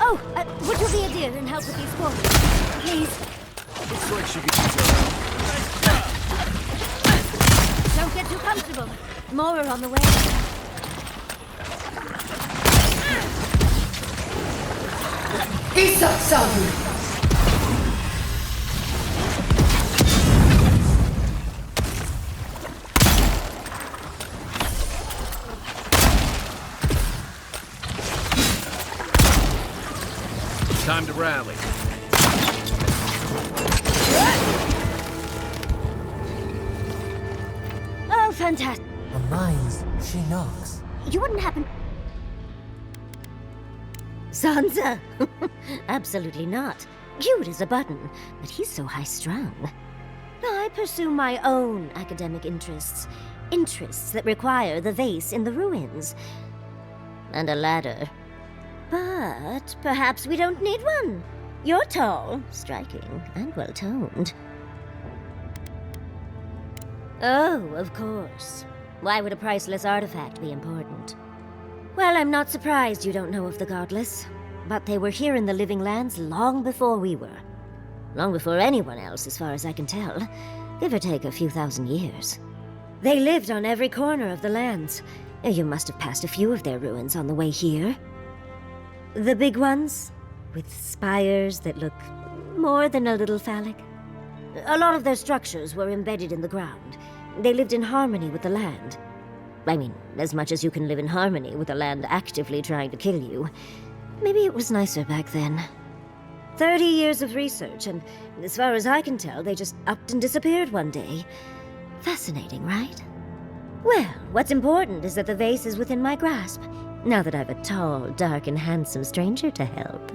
Oh, would you be a dear and help with these quarters? Please. Looks like she could use our help. Don't get too comfortable. More are on the way. Isak Sabu! Time to rally. Oh, fantastic. A mines, she knocks. You wouldn't happen... Sansa? Absolutely not. Cute as a button, but he's so high-strung. I pursue my own academic interests. Interests that require the vase in the ruins. And a ladder. But perhaps we don't need one. You're tall, striking, and well-toned. Oh, of course. Why would a priceless artifact be important? Well, I'm not surprised you don't know of the Godless. But they were here in the Living Lands long before we were. Long before anyone else, as far as I can tell. Give or take a few thousand years. They lived on every corner of the lands. You must have passed a few of their ruins on the way here. The big ones, with spires that look more than a little phallic. A lot of their structures were embedded in the ground. They lived in harmony with the land. I mean, as much as you can live in harmony with the land actively trying to kill you. Maybe it was nicer back then. 30 years of research, and as far as I can tell, they just upped and disappeared one day. Fascinating, right? Well, what's important is that the vase is within my grasp, now that I've a tall, dark, and handsome stranger to help.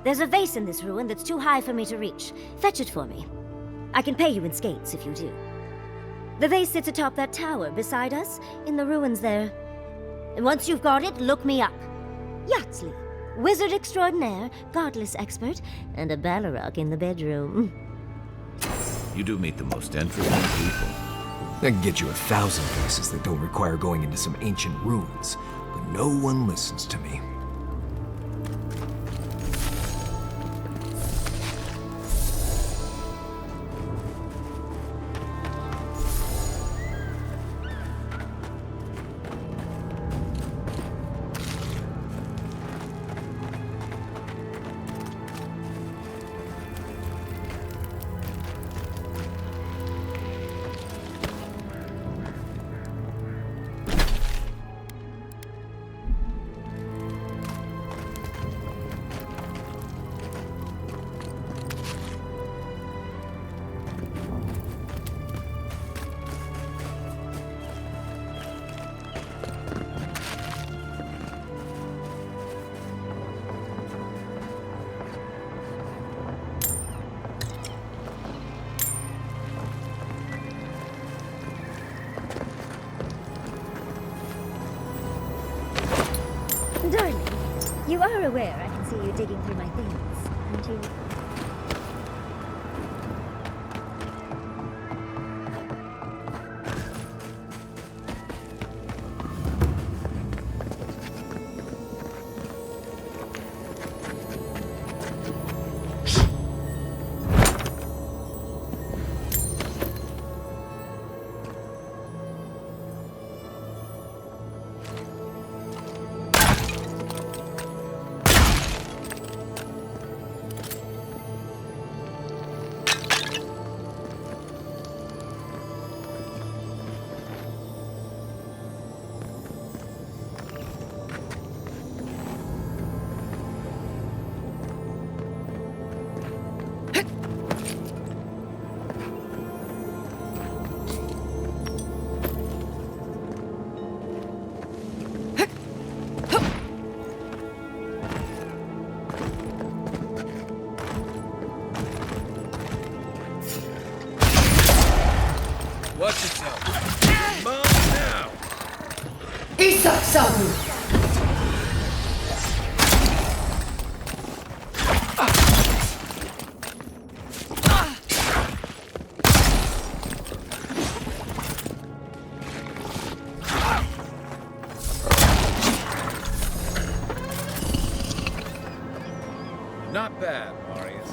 There's a vase in this ruin that's too high for me to reach. Fetch it for me. I can pay you in skates if you do. The vase sits atop that tower beside us, in the ruins there. And once you've got it, look me up. Yatsley, wizard extraordinaire, godless expert, and a Balrog in the bedroom. You do meet the most interesting people. I can get you 1,000 places that don't require going into some ancient ruins, but no one listens to me. Darling, you are aware I can see you digging through my things, aren't you? Watch yourself. Come on now. Isak Sabu! bad, Marius.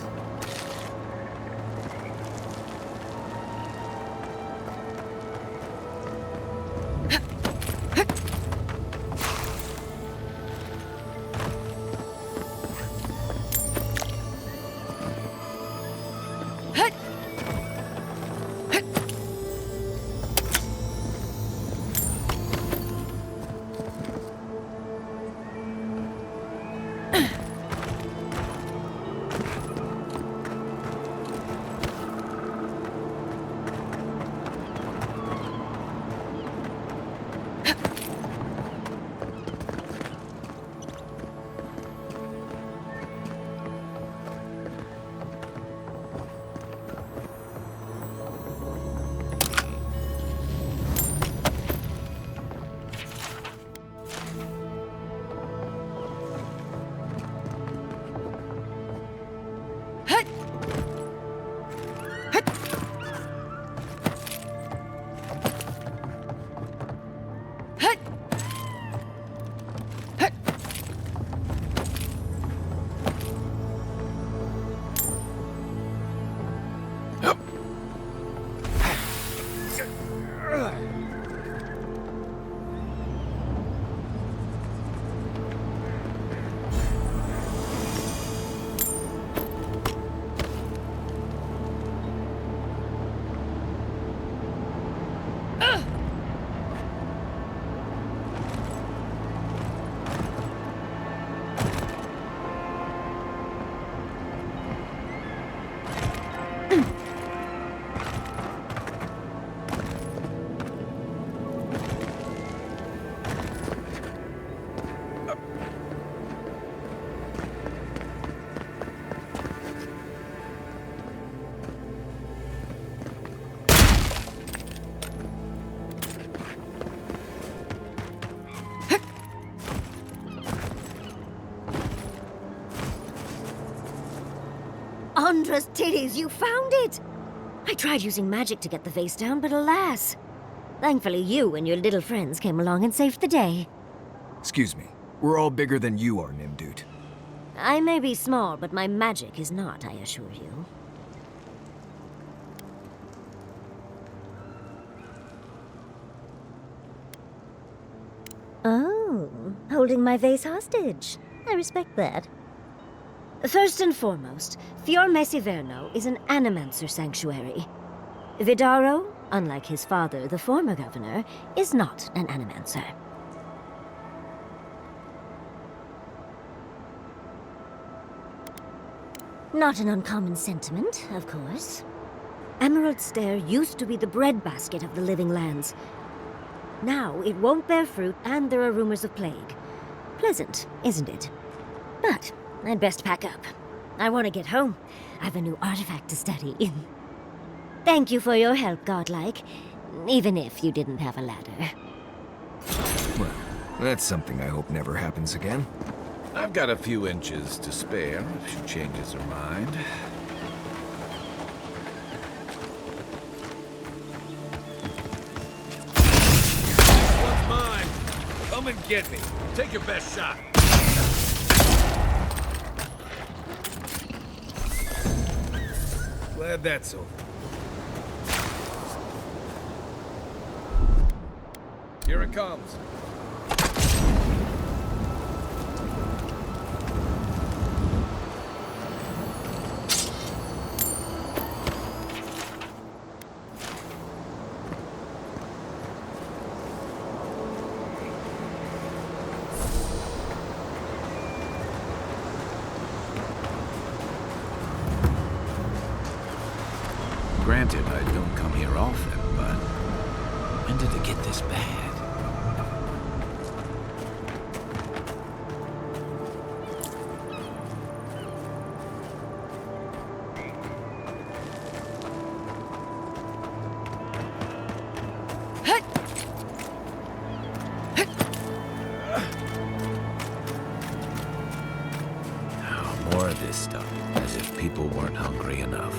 Andra's titties, you found it! I tried using magic to get the vase down, but alas. Thankfully, you and your little friends came along and saved the day. Excuse me. We're all bigger than you are, Nimdude. I may be small, but my magic is not, I assure you. Oh, holding my vase hostage. I respect that. First and foremost, Fior Mesiverno is an animancer sanctuary. Vidaro, unlike his father, the former governor, is not an animancer. Not an uncommon sentiment, of course. Emerald Stair used to be the breadbasket of the living lands. Now it won't bear fruit, and there are rumors of plague. Pleasant, isn't it? But I'd best pack up. I want to get home. I've a new artifact to study. Thank you for your help, Godlike. Even if you didn't have a ladder. Well, that's something I hope never happens again. I've got a few inches to spare if she changes her mind. One's mine. Come and get me. Take your best shot. Glad that's over. Here it comes. Granted, I don't come here often, but when did it get this bad? Oh, more of this stuff, as if people weren't hungry enough.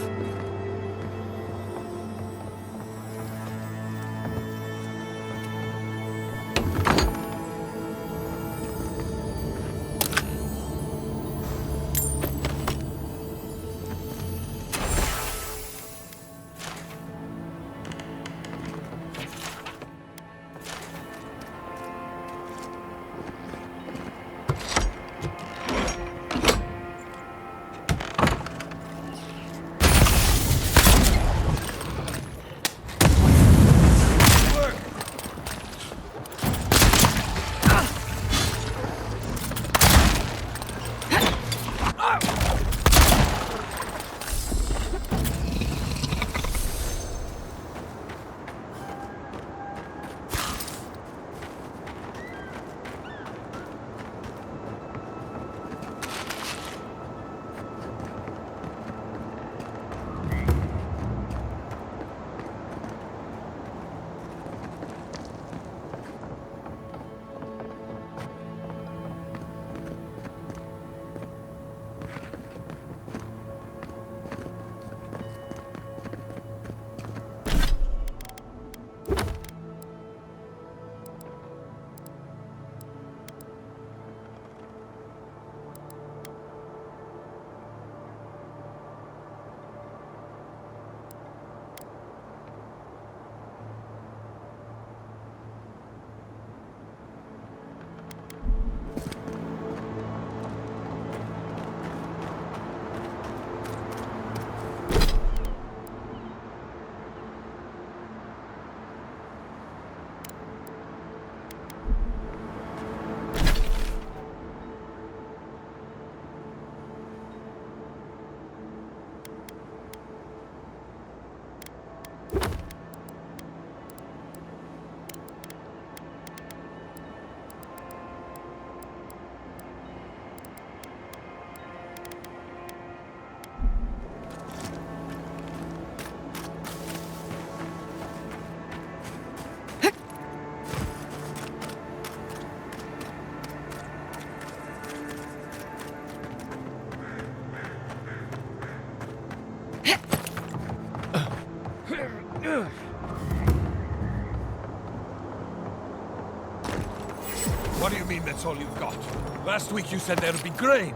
What do you mean that's all you've got? Last week you said there'd be grain.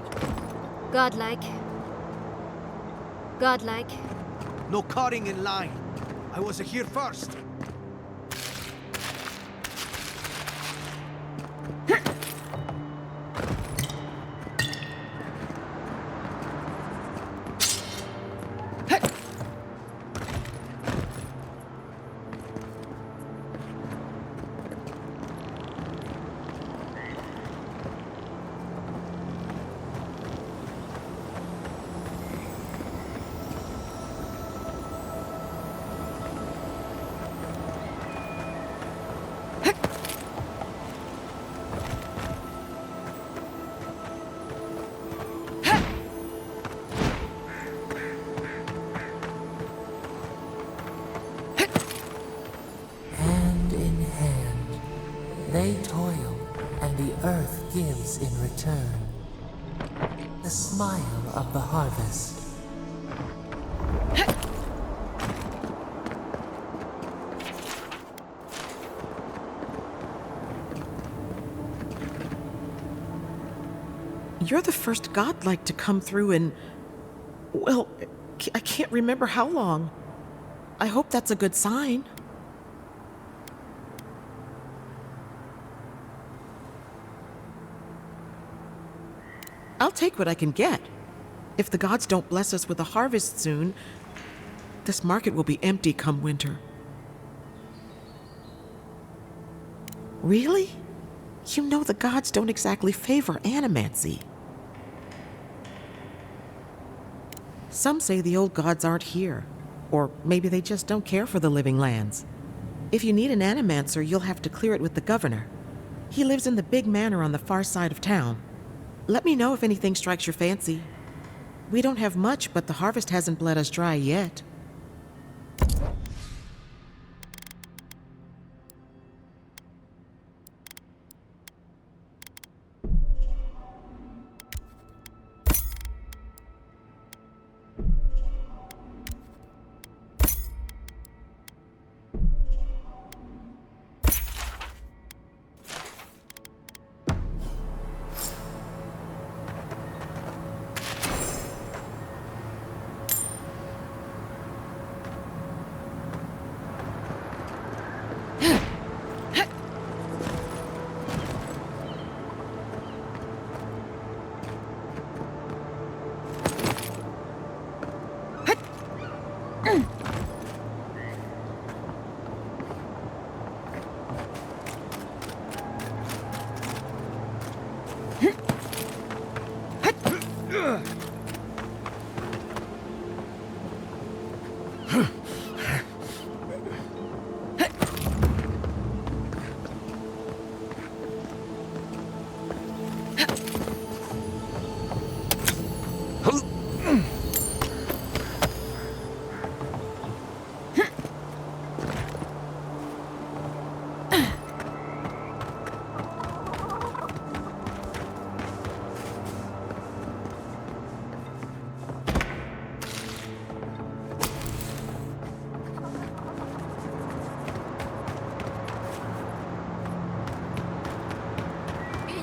Godlike. Godlike. No cutting in line. I was here first. Hand in hand, they toil, and the earth gives in return. The smile of the harvest. You're the first godlike to come through in... well, I can't remember how long. I hope that's a good sign. I'll take what I can get. If the gods don't bless us with a harvest soon, this market will be empty come winter. Really? You know the gods don't exactly favor animancy. Some say the old gods aren't here, or maybe they just don't care for the living lands. If you need an animancer, you'll have to clear it with the governor. He lives in the big manor on the far side of town. Let me know if anything strikes your fancy. We don't have much, but the harvest hasn't bled us dry yet.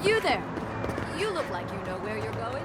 You there! You look like you know where you're going.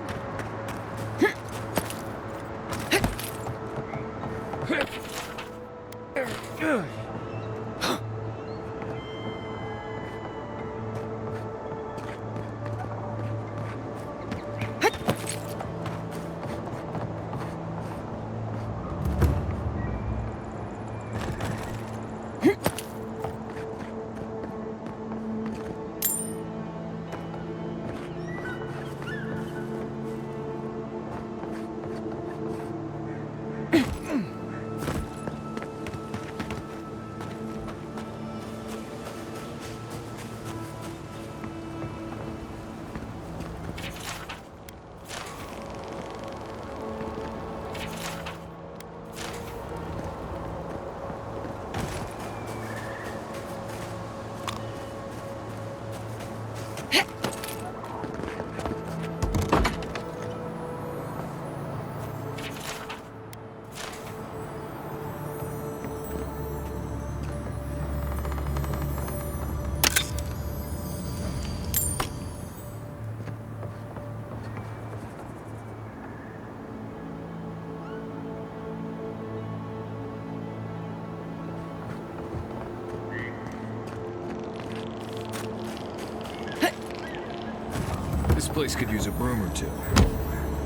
This place could use a broom or two.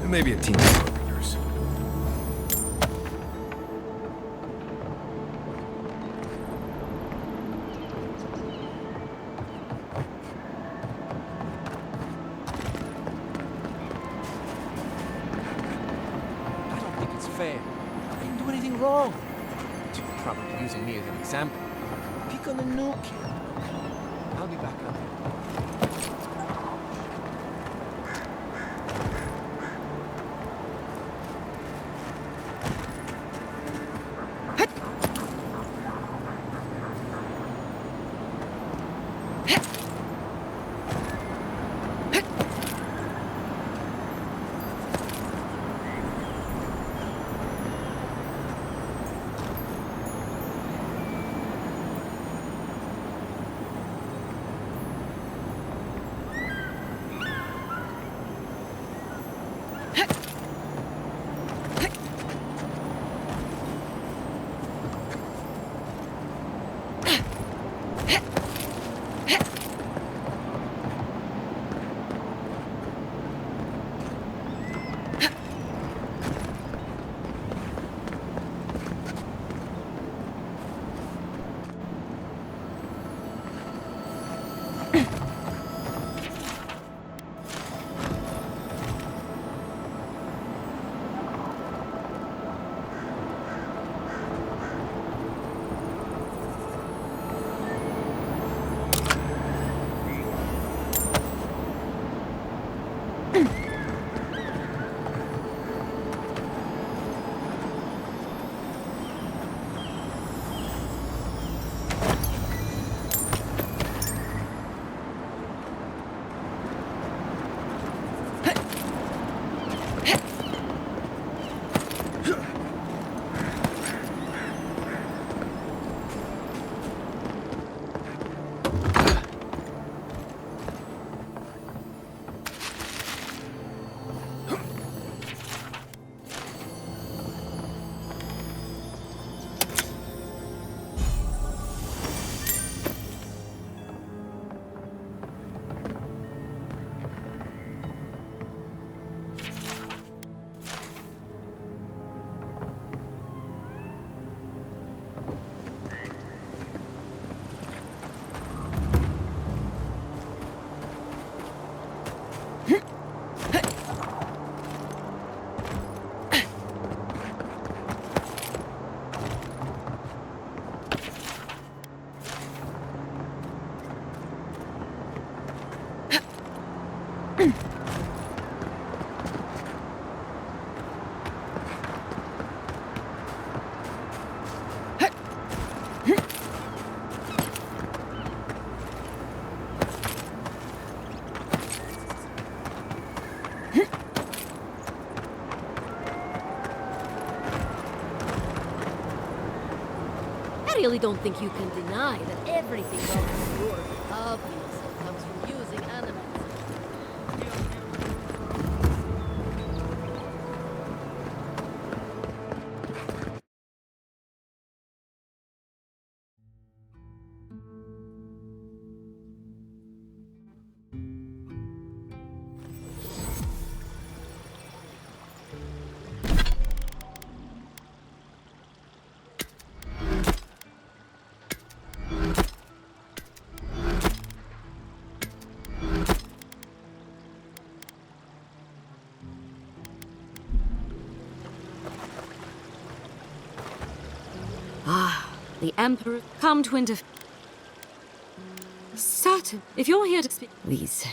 And maybe a team of carpenters. I don't think it's fair. I didn't do anything wrong. But you're probably using me as an example. Pick on the new kid. I'll be back up. I really don't think you can deny that everything about your happiness comes from using animals. The Emperor come to interfere. Certain. If you're here to speak, please.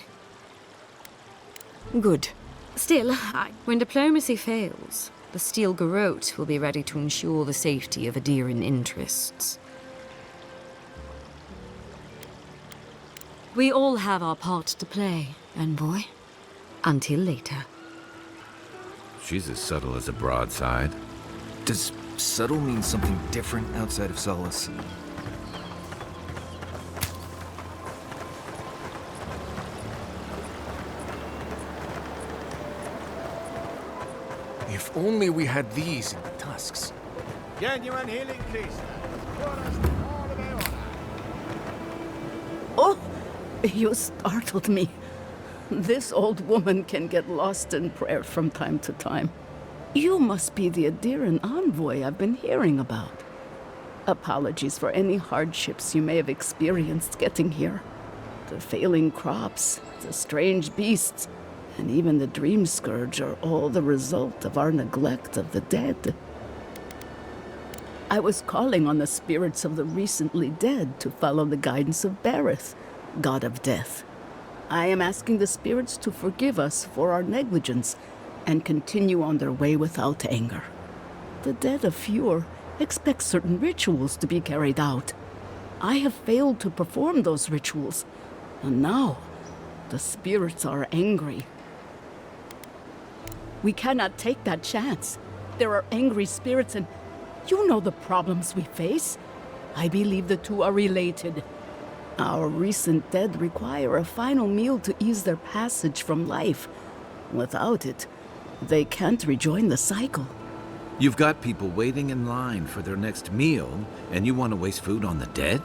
Good. Still, when diplomacy fails, the Steel Garrote will be ready to ensure the safety of Adirian interests. We all have our part to play, envoy. Until later. She's as subtle as a broadside. Does subtle mean something different outside of Solace? If only we had these in the tusks. Genuine healing priest. Oh, you startled me. This old woman can get lost in prayer from time to time. You must be the Adiran envoy I've been hearing about. Apologies for any hardships you may have experienced getting here. The failing crops, the strange beasts, and even the dream scourge are all the result of our neglect of the dead. I was calling on the spirits of the recently dead to follow the guidance of Bareth, god of death. I am asking the spirits to forgive us for our negligence and continue on their way without anger. The dead of Fjord expect certain rituals to be carried out. I have failed to perform those rituals, and now the spirits are angry. We cannot take that chance. There are angry spirits, and you know the problems we face. I believe the two are related. Our recent dead require a final meal to ease their passage from life. Without it, they can't rejoin the cycle. You've got people waiting in line for their next meal, and you want to waste food on the dead?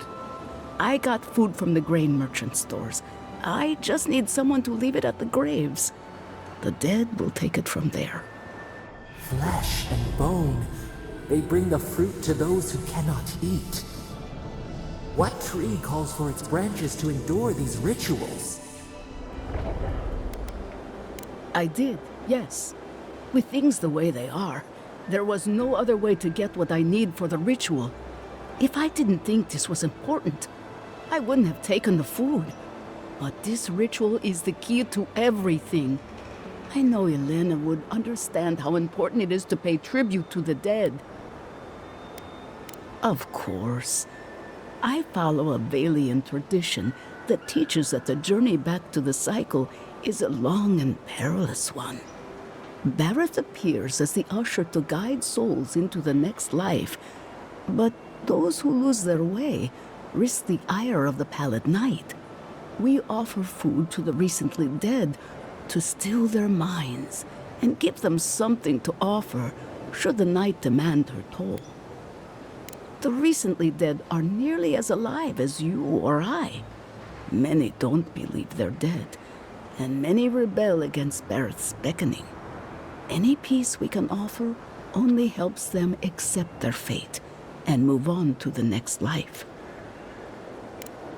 I got food from the grain merchant stores. I just need someone to leave it at the graves. The dead will take it from there. Flesh and bone, they bring the fruit to those who cannot eat. What tree calls for its branches to endure these rituals? I did, yes. With things the way they are, there was no other way to get what I need for the ritual. If I didn't think this was important, I wouldn't have taken the food. But this ritual is the key to everything. I know Elena would understand how important it is to pay tribute to the dead. Of course. I follow a Valian tradition that teaches that the journey back to the cycle is a long and perilous one. Bareth appears as the usher to guide souls into the next life, but those who lose their way risk the ire of the Pallid Knight. We offer food to the recently dead to still their minds and give them something to offer should the Knight demand her toll. The recently dead are nearly as alive as you or I. Many don't believe they're dead, and many rebel against Bareth's beckoning. Any peace we can offer only helps them accept their fate and move on to the next life.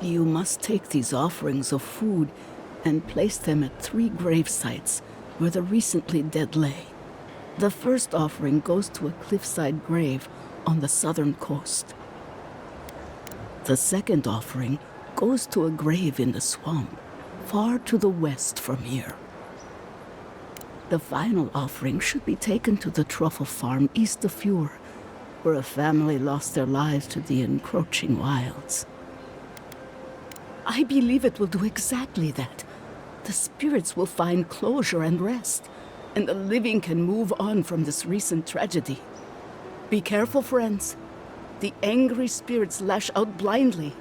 You must take these offerings of food and place them at 3 grave sites where the recently dead lay. The first offering goes to a cliffside grave on the southern coast. The second offering goes to a grave in the swamp, far to the west from here. The final offering should be taken to the truffle farm east of Fjord, where a family lost their lives to the encroaching wilds. I believe it will do exactly that. The spirits will find closure and rest, and the living can move on from this recent tragedy. Be careful, friends. The angry spirits lash out blindly.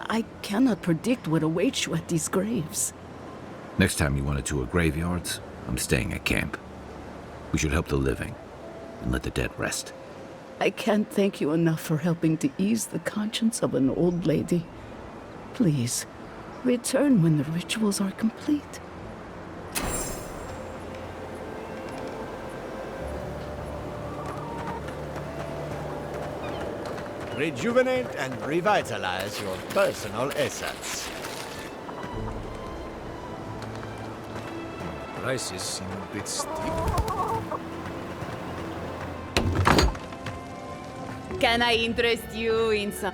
I cannot predict what awaits you at these graves. Next time you want to tour graveyards, I'm staying at camp. We should help the living and let the dead rest. I can't thank you enough for helping to ease the conscience of an old lady. Please, return when the rituals are complete. Rejuvenate and revitalize your personal assets. Prices seem a bit steep. Can I interest you in some...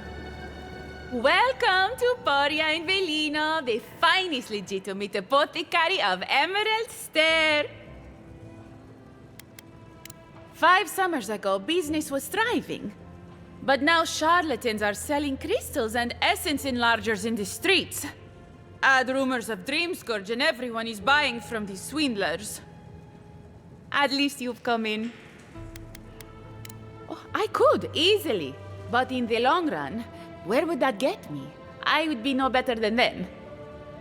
Welcome to Poria in Velino, the finest legitimate apothecary of Emerald Stair. 5 summers ago, business was thriving. But now charlatans are selling crystals and essence enlargers in the streets. Add rumors of dream scourge and everyone is buying from these swindlers. At least you've come in. Oh, I could, easily. But in the long run, where would that get me? I would be no better than them.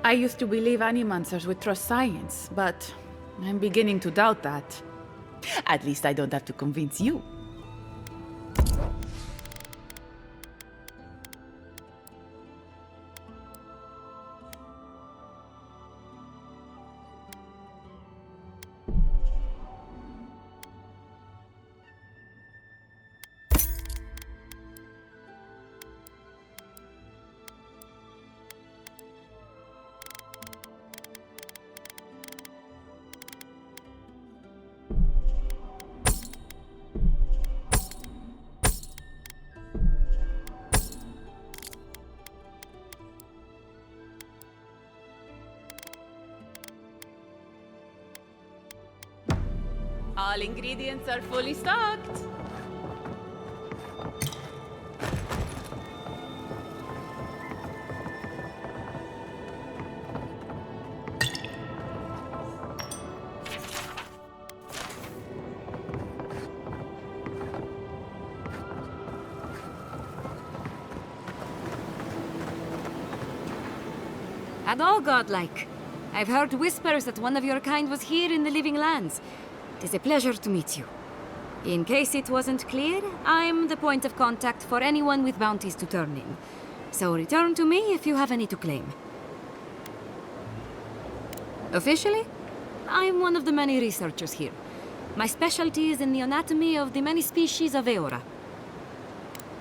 I used to believe animancers would trust science, but I'm beginning to doubt that. At least I don't have to convince you. All ingredients are fully stocked. And all godlike. I've heard whispers that one of your kind was here in the living lands. It is a pleasure to meet you. In case it wasn't clear, I'm the point of contact for anyone with bounties to turn in. So return to me if you have any to claim. Officially, I'm one of the many researchers here. My specialty is in the anatomy of the many species of Eora.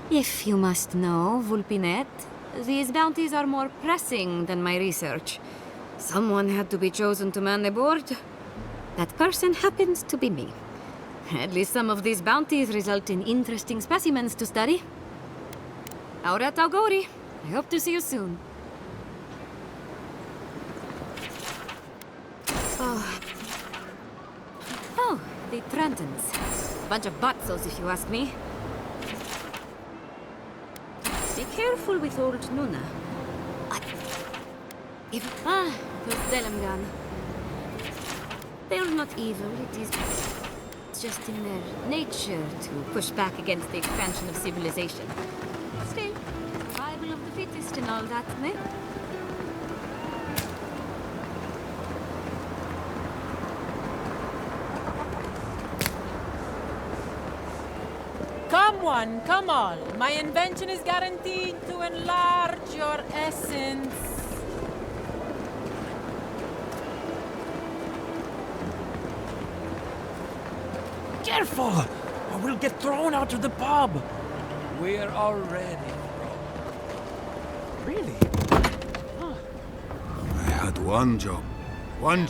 If you must know, Vulpinet, these bounties are more pressing than my research. Someone had to be chosen to man the board. That person happens to be me. At least some of these bounties result in interesting specimens to study. Aurat Augori. I hope to see you soon. Oh, the Trentons. Bunch of butzos, if you ask me. Be careful with old Nuna. Those Delamgan. They're not evil, it is just in their nature to push back against the expansion of civilization. Still, survival of the fittest and all that, ne? Come one, come all. My invention is guaranteed to enlarge your essence. Careful! Or we'll get thrown out of the pub! We're already. Really? I had one job. One.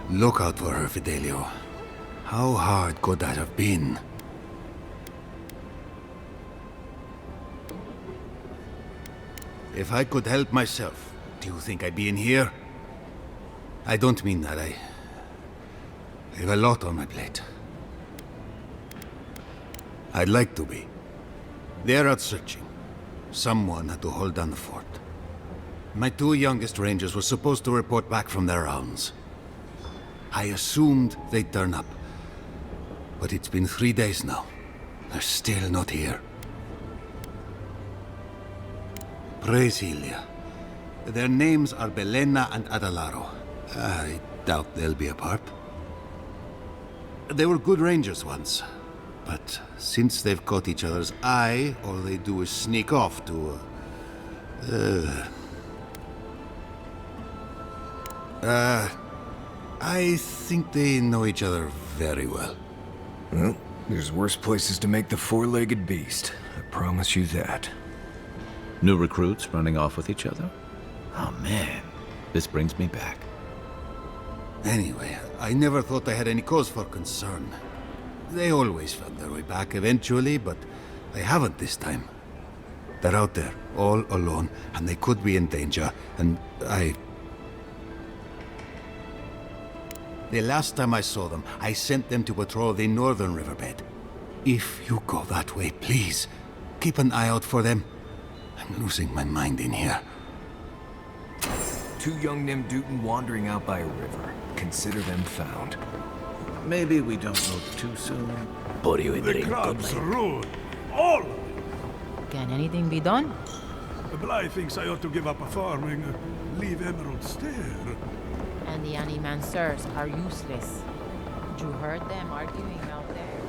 Look out for her, Fidelio. How hard could that have been? If I could help myself, do you think I'd be in here? I don't mean that. I have a lot on my plate. I'd like to be. They're out searching. Someone had to hold down the fort. My two youngest rangers were supposed to report back from their rounds. I assumed they'd turn up. But it's been 3 days now. They're still not here. Praise Ilia. Their names are Belena and Adalaro. I doubt they'll be apart. They were good rangers once. But since they've caught each other's eye, all they do is sneak off to, I think they know each other very well. Well, there's worse places to make the four-legged beast. I promise you that. New recruits running off with each other? Oh man, this brings me back. Anyway, I never thought I had any cause for concern. They always found their way back eventually, but they haven't this time. They're out there, all alone, and they could be in danger, and The last time I saw them, I sent them to patrol the northern riverbed. If you go that way, please, keep an eye out for them. I'm losing my mind in here. Two young Nimdutin wandering out by a river. Consider them found. Maybe we don't look too soon. The crabs are rude. All of them. Can anything be done? Bly thinks I ought to give up farming, leave Emerald Stair. And the animancers are useless. You heard them arguing out there.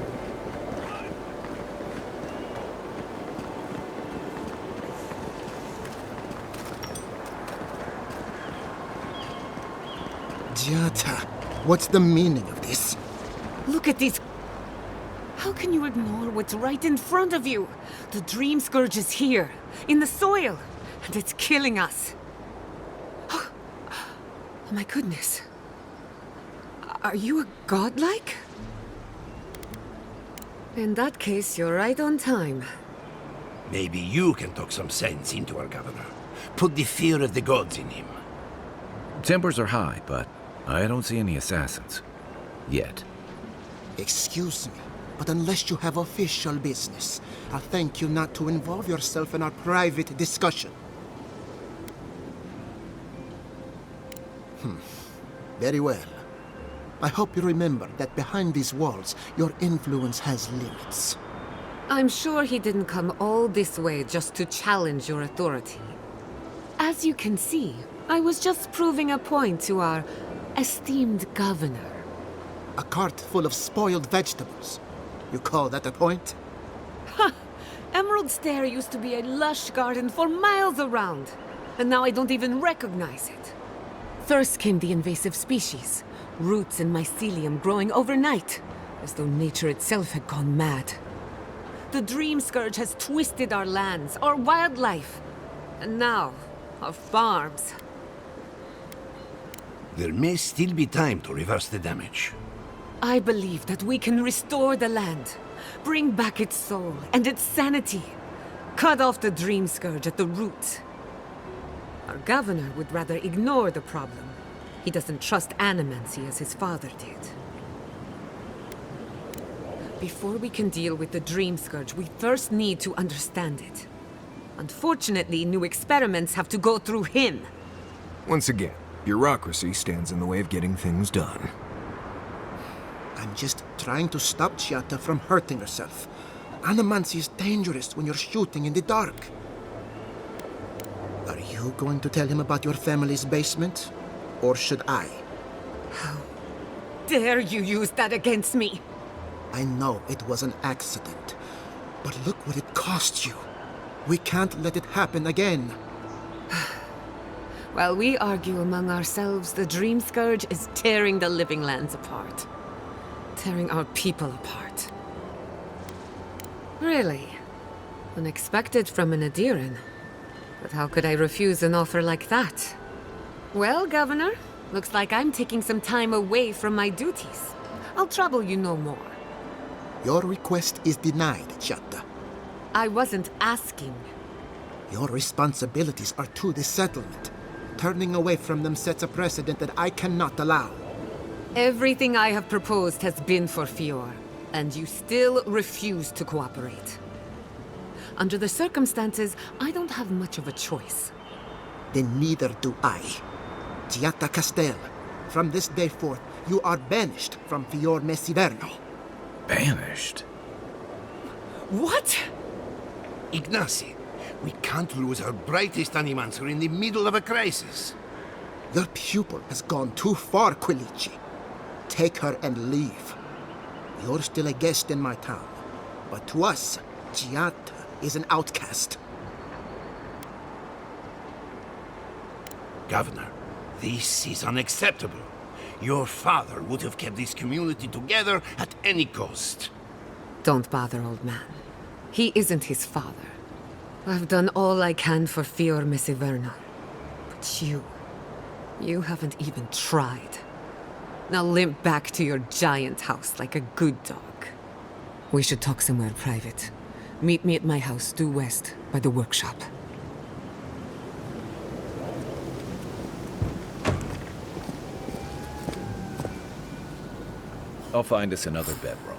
Jata, what's the meaning of this? Look at these. How can you ignore what's right in front of you? The Dream Scourge is here, in the soil, and it's killing us. Oh my goodness. Are you a godlike? In that case, you're right on time. Maybe you can talk some sense into our governor. Put the fear of the gods in him. Tempers are high, but I don't see any assassins. Yet. Excuse me, but unless you have official business, I'll thank you not to involve yourself in our private discussion. Very well. I hope you remember that behind these walls, your influence has limits. I'm sure he didn't come all this way just to challenge your authority. As you can see, I was just proving a point to our esteemed governor. A cart full of spoiled vegetables. You call that a point? Ha! Emerald Stair used to be a lush garden for miles around, and now I don't even recognize it. First came the invasive species, roots and mycelium growing overnight, as though nature itself had gone mad. The Dream Scourge has twisted our lands, our wildlife, and now, our farms. There may still be time to reverse the damage. I believe that we can restore the land, bring back its soul and its sanity, cut off the Dream Scourge at the root. Our governor would rather ignore the problem. He doesn't trust animancy as his father did. Before we can deal with the Dream Scourge, we first need to understand it. Unfortunately, new experiments have to go through him. Once again, bureaucracy stands in the way of getting things done. I'm just trying to stop Giatta from hurting herself. Animancy is dangerous when you're shooting in the dark. Are you going to tell him about your family's basement? Or should I? How dare you use that against me? I know it was an accident, but look what it cost you. We can't let it happen again. While we argue among ourselves, the Dream Scourge is tearing the living lands apart. Tearing our people apart. Really? Unexpected from an Adiran. But how could I refuse an offer like that? Well, Governor, looks like I'm taking some time away from my duties. I'll trouble you no more. Your request is denied, Giatta. I wasn't asking. Your responsibilities are to the settlement. Turning away from them sets a precedent that I cannot allow. Everything I have proposed has been for Fior, and you still refuse to cooperate. Under the circumstances, I don't have much of a choice. Then neither do I. Giatta Castel, from this day forth, you are banished from Fior Messiverno. Banished? What? Ignacy, we can't lose our brightest animancer in the middle of a crisis. Your pupil has gone too far, Quilici. Take her and leave. You're still a guest in my town, but to us, Giatta is an outcast. Governor, this is unacceptable. Your father would have kept this community together at any cost. Don't bother, old man. He isn't his father. I've done all I can for Fior Messiverno. But you haven't even tried. Now limp back to your giant house like a good dog. We should talk somewhere private. Meet me at my house due west by the workshop. I'll find us another bedroom.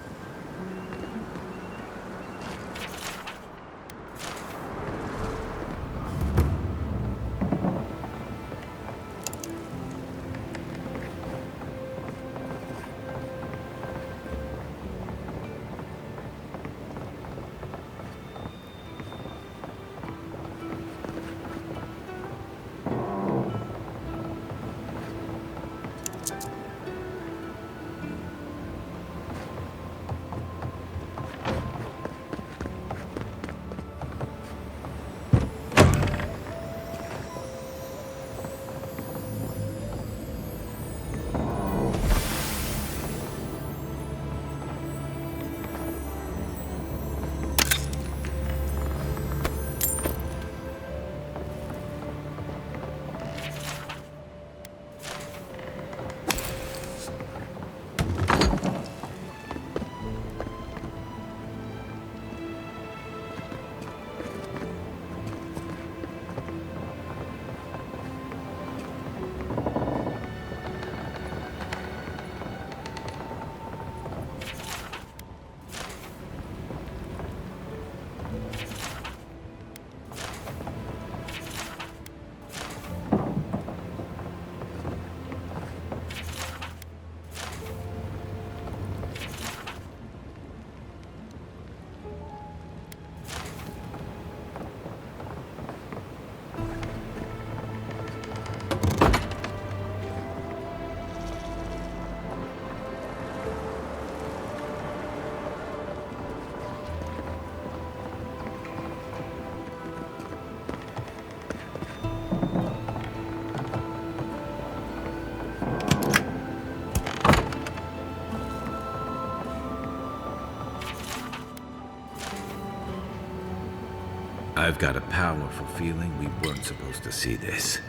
I've got a powerful feeling we weren't supposed to see this.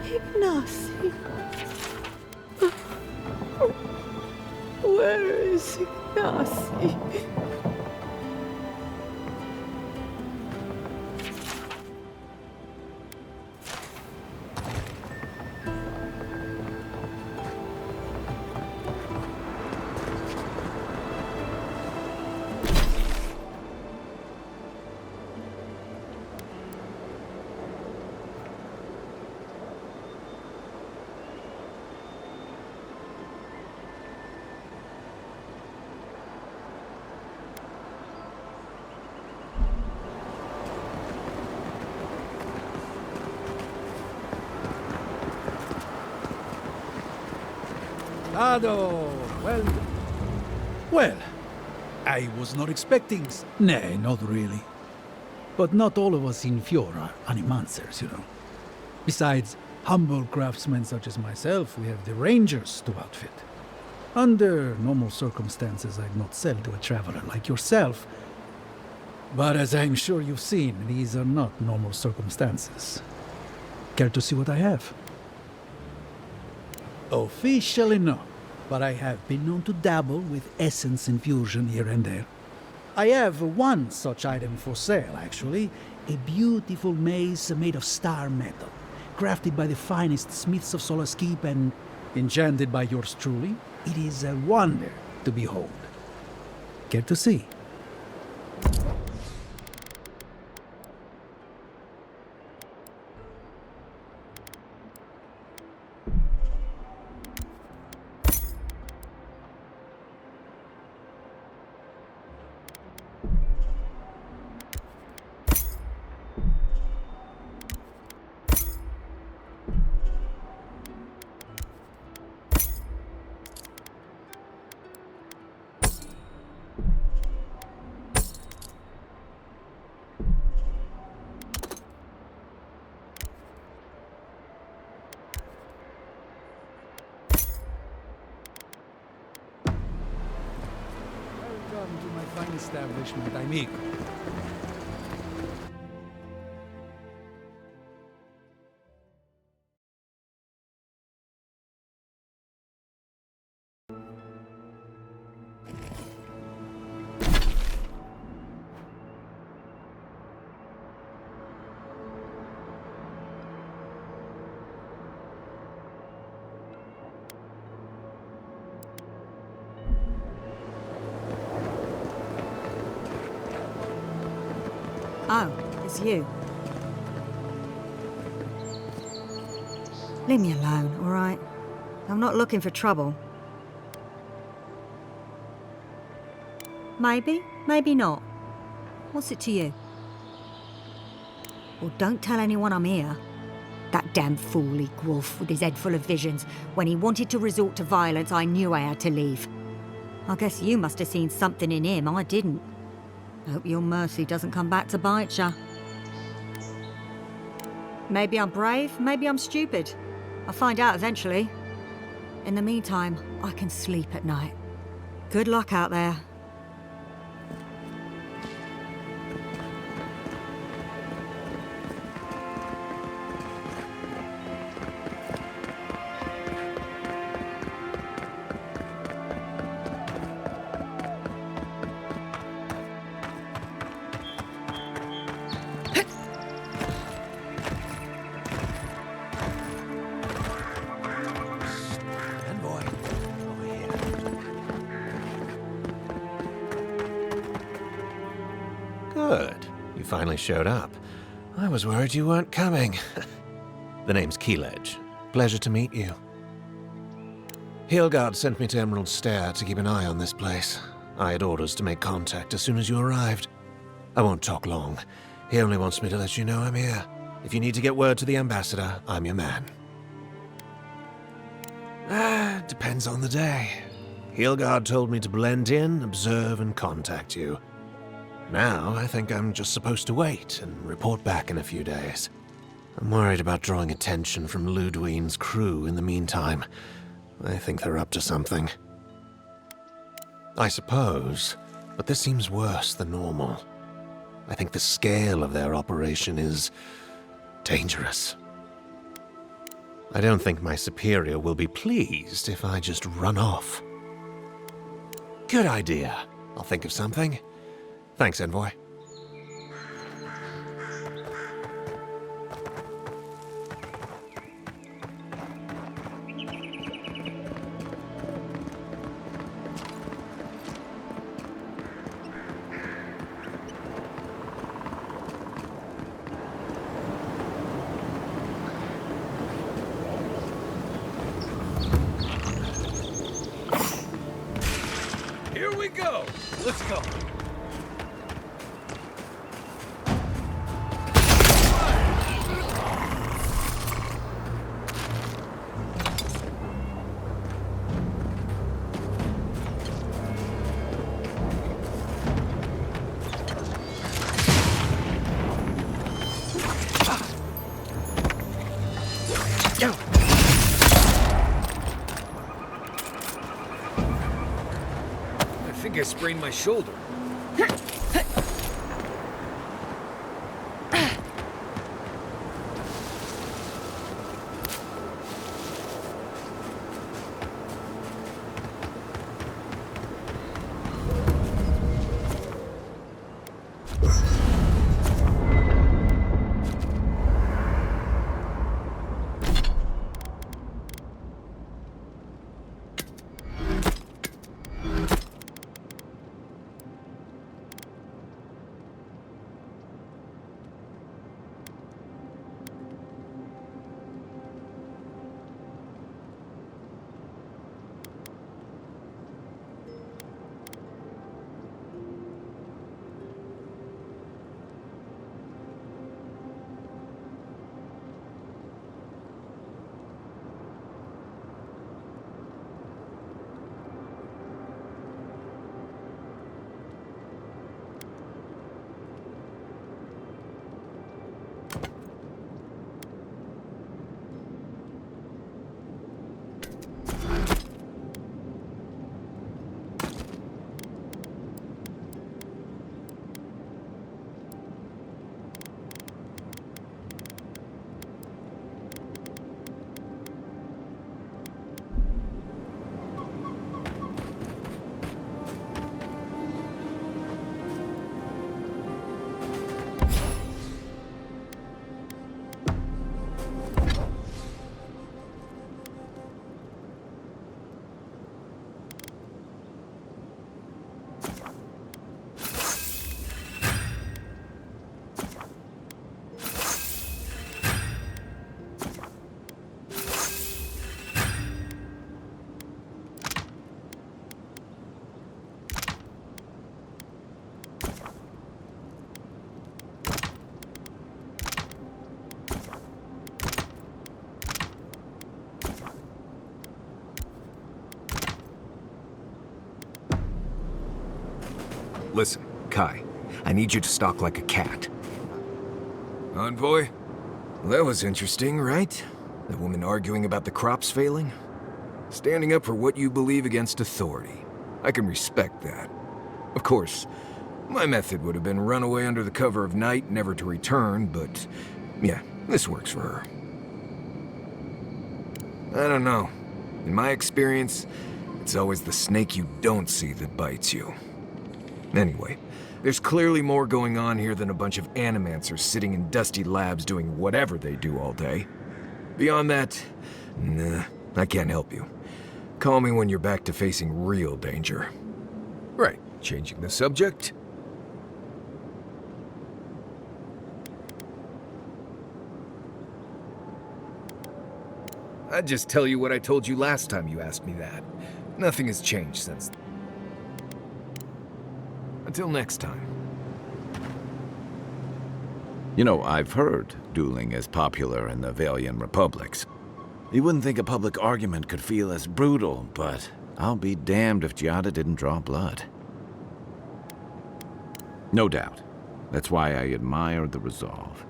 Ignacy. Where is Ignacy? Ado, well, I was not expecting. Nay, not really. But not all of us in Fjord are animancers, you know. Besides humble craftsmen such as myself, we have the rangers to outfit. Under normal circumstances, I'd not sell to a traveler like yourself. But as I'm sure you've seen, these are not normal circumstances. Care to see what I have? Officially no, but I have been known to dabble with essence infusion here and there. I have one such item for sale, actually. A beautiful mace made of star metal, crafted by the finest smiths of Solace Keep and enchanted by yours truly. It is a wonder to behold. Care to see? Welcome to my fine establishment, amigo. Oh, it's you. Leave me alone, all right? I'm not looking for trouble. Maybe, maybe not. What's it to you? Well, don't tell anyone I'm here. That damn fool Wolf with his head full of visions. When he wanted to resort to violence, I knew I had to leave. I guess you must have seen something in him I didn't. Hope your mercy doesn't come back to bite ya. Maybe I'm brave, maybe I'm stupid. I'll find out eventually. In the meantime, I can sleep at night. Good luck out there. Good. You finally showed up. I was worried you weren't coming. The name's Keeledge. Pleasure to meet you. Hilgard sent me to Emerald Stair to keep an eye on this place. I had orders to make contact as soon as you arrived. I won't talk long. He only wants me to let you know I'm here. If you need to get word to the ambassador, I'm your man. Depends on the day. Hilgard told me to blend in, observe, and contact you. Now, I think I'm just supposed to wait and report back in a few days. I'm worried about drawing attention from Ludwine's crew in the meantime. I think they're up to something. I suppose, but this seems worse than normal. I think the scale of their operation is dangerous. I don't think my superior will be pleased if I just run off. Good idea. I'll think of something. Thanks, Envoy. Here we go! Let's go! I think I sprained my shoulder. Listen, Kai, I need you to stalk like a cat. Envoy? That was interesting, right? The woman arguing about the crops failing? Standing up for what you believe against authority. I can respect that. Of course, my method would have been run away under the cover of night, never to return, but yeah, this works for her. I don't know. In my experience, it's always the snake you don't see that bites you. Anyway, there's clearly more going on here than a bunch of animancers sitting in dusty labs doing whatever they do all day. Beyond that, nah, I can't help you. Call me when you're back to facing real danger. Right, changing the subject. I'd just tell you what I told you last time you asked me that. Nothing has changed since then. Until next time. You know, I've heard dueling is popular in the Valian republics. You wouldn't think a public argument could feel as brutal, but I'll be damned if Giada didn't draw blood. No doubt. That's why I admire the resolve.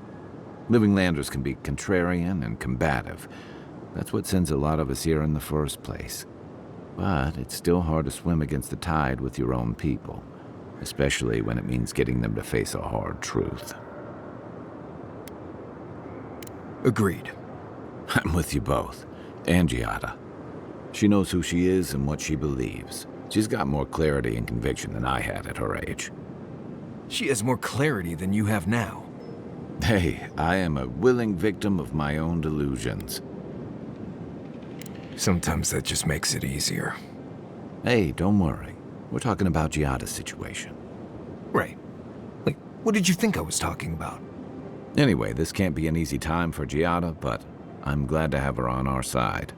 Living Landers can be contrarian and combative. That's what sends a lot of us here in the first place. But it's still hard to swim against the tide with your own people. especially when it means getting them to face a hard truth. Agreed. I'm with you both. And Giada. She knows who she is and what she believes. She's got more clarity and conviction than I had at her age. She has more clarity than you have now. Hey, I am a willing victim of my own delusions. Sometimes that just makes it easier. Hey, don't worry. We're talking about Giada's situation. Right. Like, what did you think I was talking about? Anyway, this can't be an easy time for Giada, but I'm glad to have her on our side.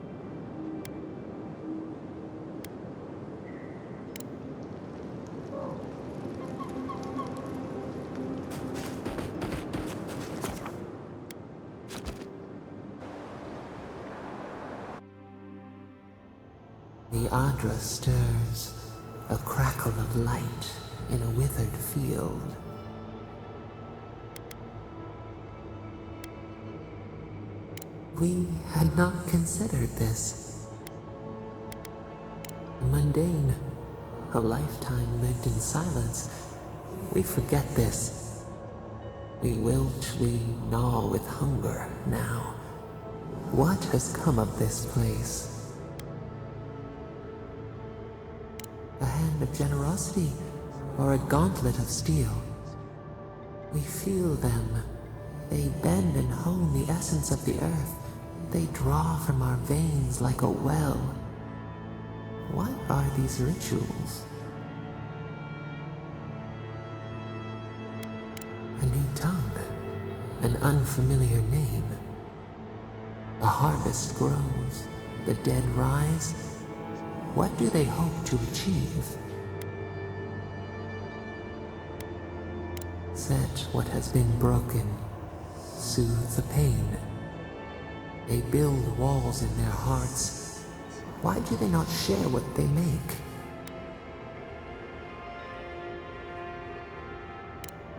The Adra stirs, a crackle of light in a withered field. We had not considered this. Mundane, a lifetime lived in silence. We forget this. We wilt, we gnaw with hunger now. What has come of this place? A hand of generosity, or a gauntlet of steel? We feel them. They bend and hone the essence of the earth. They draw from our veins like a well. What are these rituals? A new tongue, an unfamiliar name. A harvest grows, the dead rise. What do they hope to achieve? Set what has been broken, soothe the pain. They build walls in their hearts. Why do they not share what they make?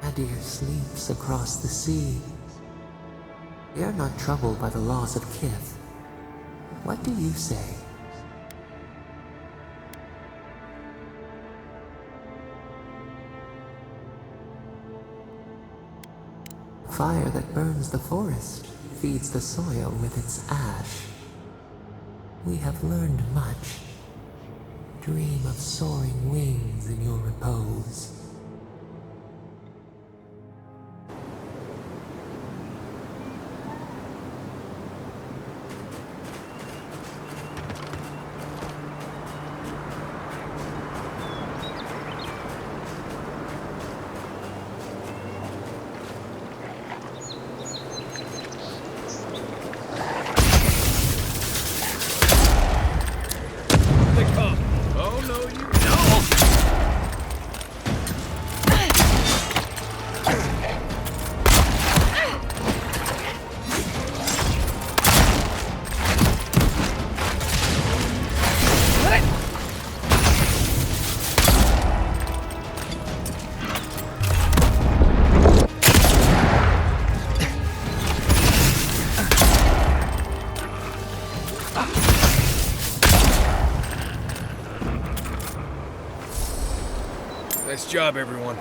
Adir sleeps across the sea. They are not troubled by the loss of kith. What do you say? Fire that burns the forest feeds the soil with its ash. We have learned much. Dream of soaring wings in your repose. Nice job, everyone.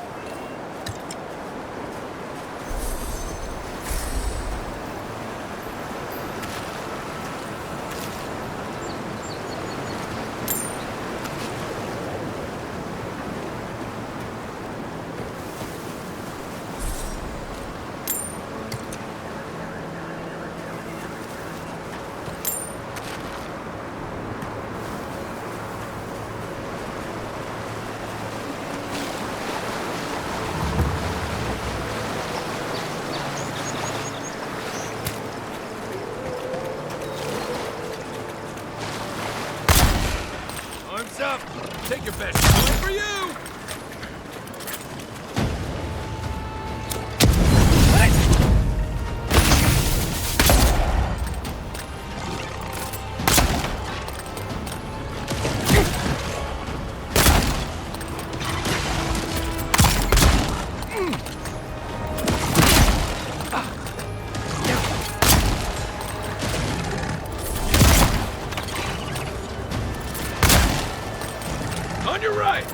Arms up! Take your best shot for you! On your right!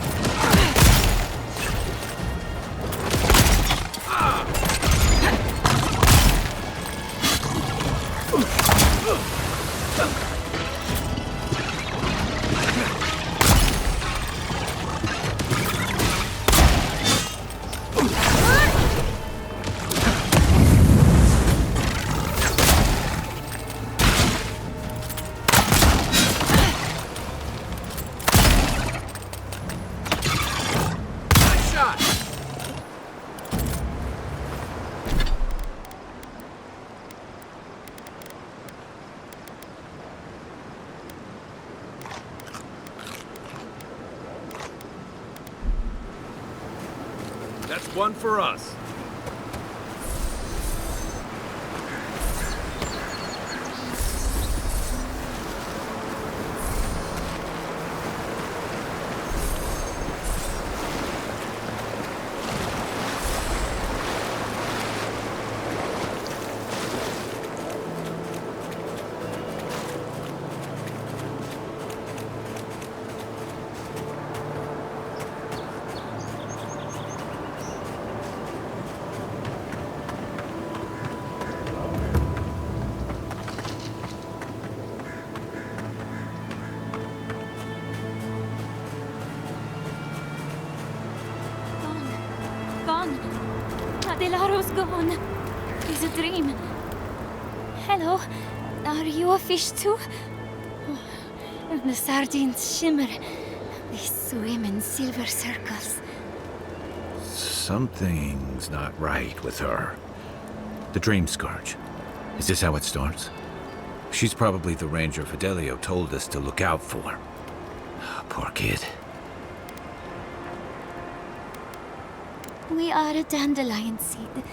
That's one for us. Gone. Adelaro's gone. It's a dream. Hello. Are you a fish too? The sardines shimmer. They swim in silver circles. Something's not right with her. The Dream Scourge. Is this how it starts? She's probably the ranger Fidelio told us to look out for. Poor kid. We are a dandelion seed.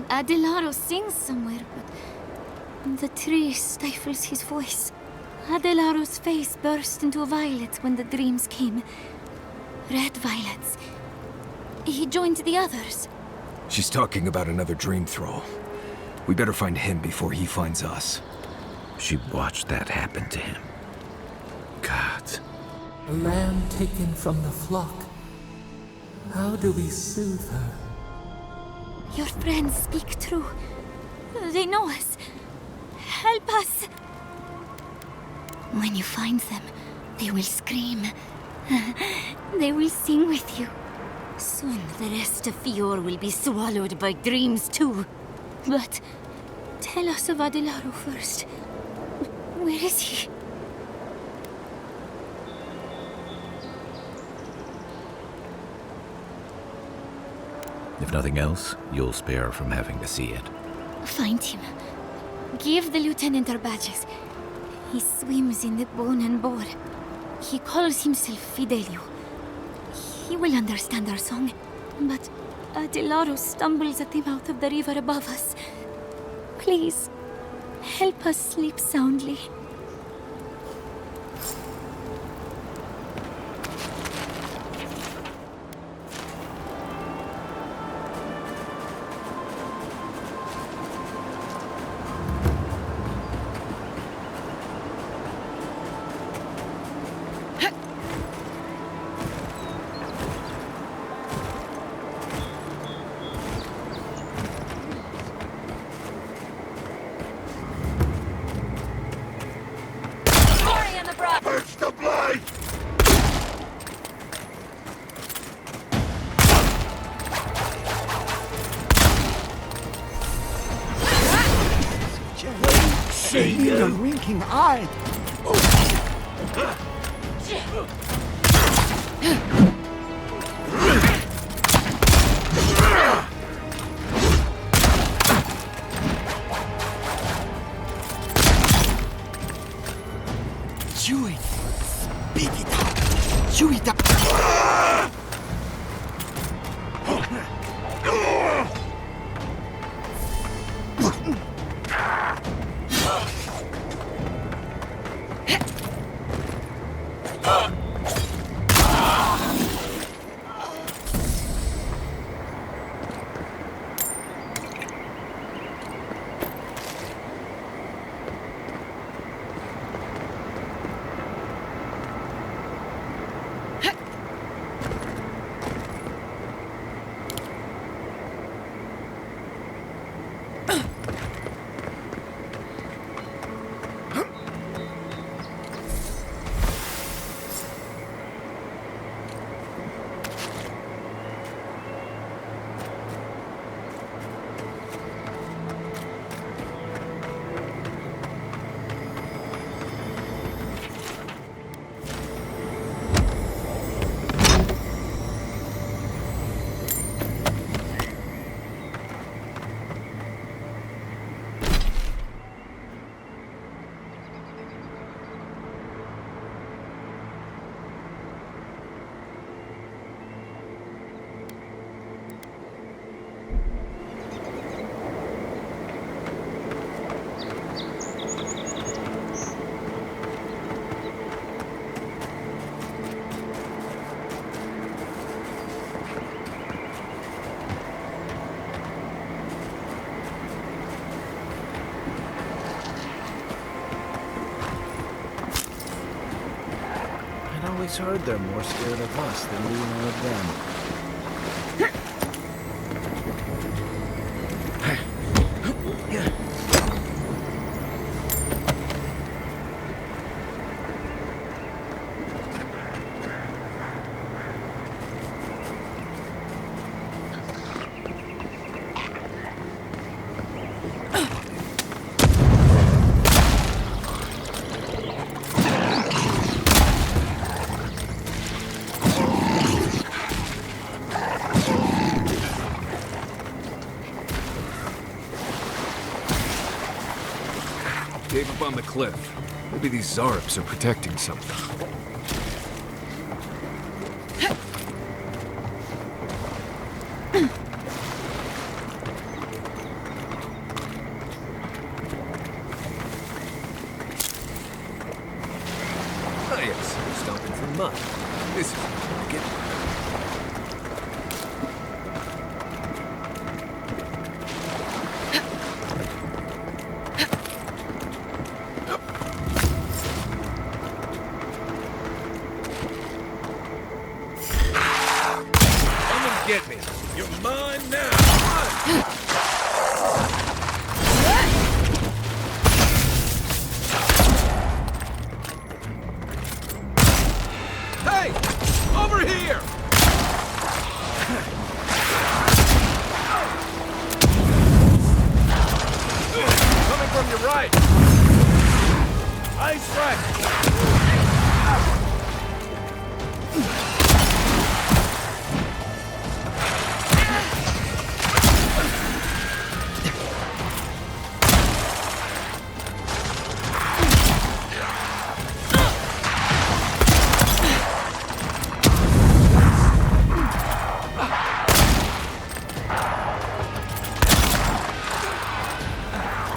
Adelaro sings somewhere, but the tree stifles his voice. Adelaro's face burst into violets when the dreams came. Red violets. He joined the others. She's talking about another dream thrall. We better find him before he finds us. She watched that happen to him. God. A lamb taken from the flock. How do we soothe her? Your friends speak true. They know us. Help us! When you find them, they will scream. They will sing with you. Soon the rest of Fior will be swallowed by dreams too. But tell us of Adelaro first. Where is he? If nothing else, you'll spare her from having to see it. Find him. Give the lieutenant our badges. He swims in the bone and boar. He calls himself Fidelio. He will understand our song. But Adelaro stumbles at the mouth of the river above us. Please, help us sleep soundly. See the winking eye. Chew it. Spit it out. Chew it up. always heard they're more scared of us than we are of them. Gave up on the cliff. Maybe these Zarps are protecting something. Oh yes, stomping for mud. This is good. Get me. You're mine now. Hey! Over here! Coming from your right. Ice right.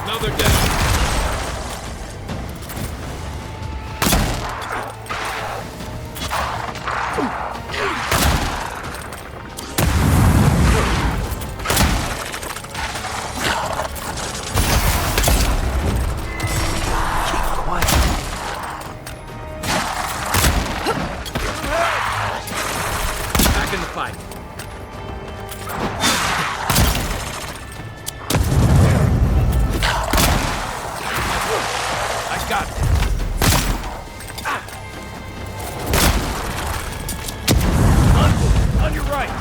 Another down. Back in the fight. I got it. On your right.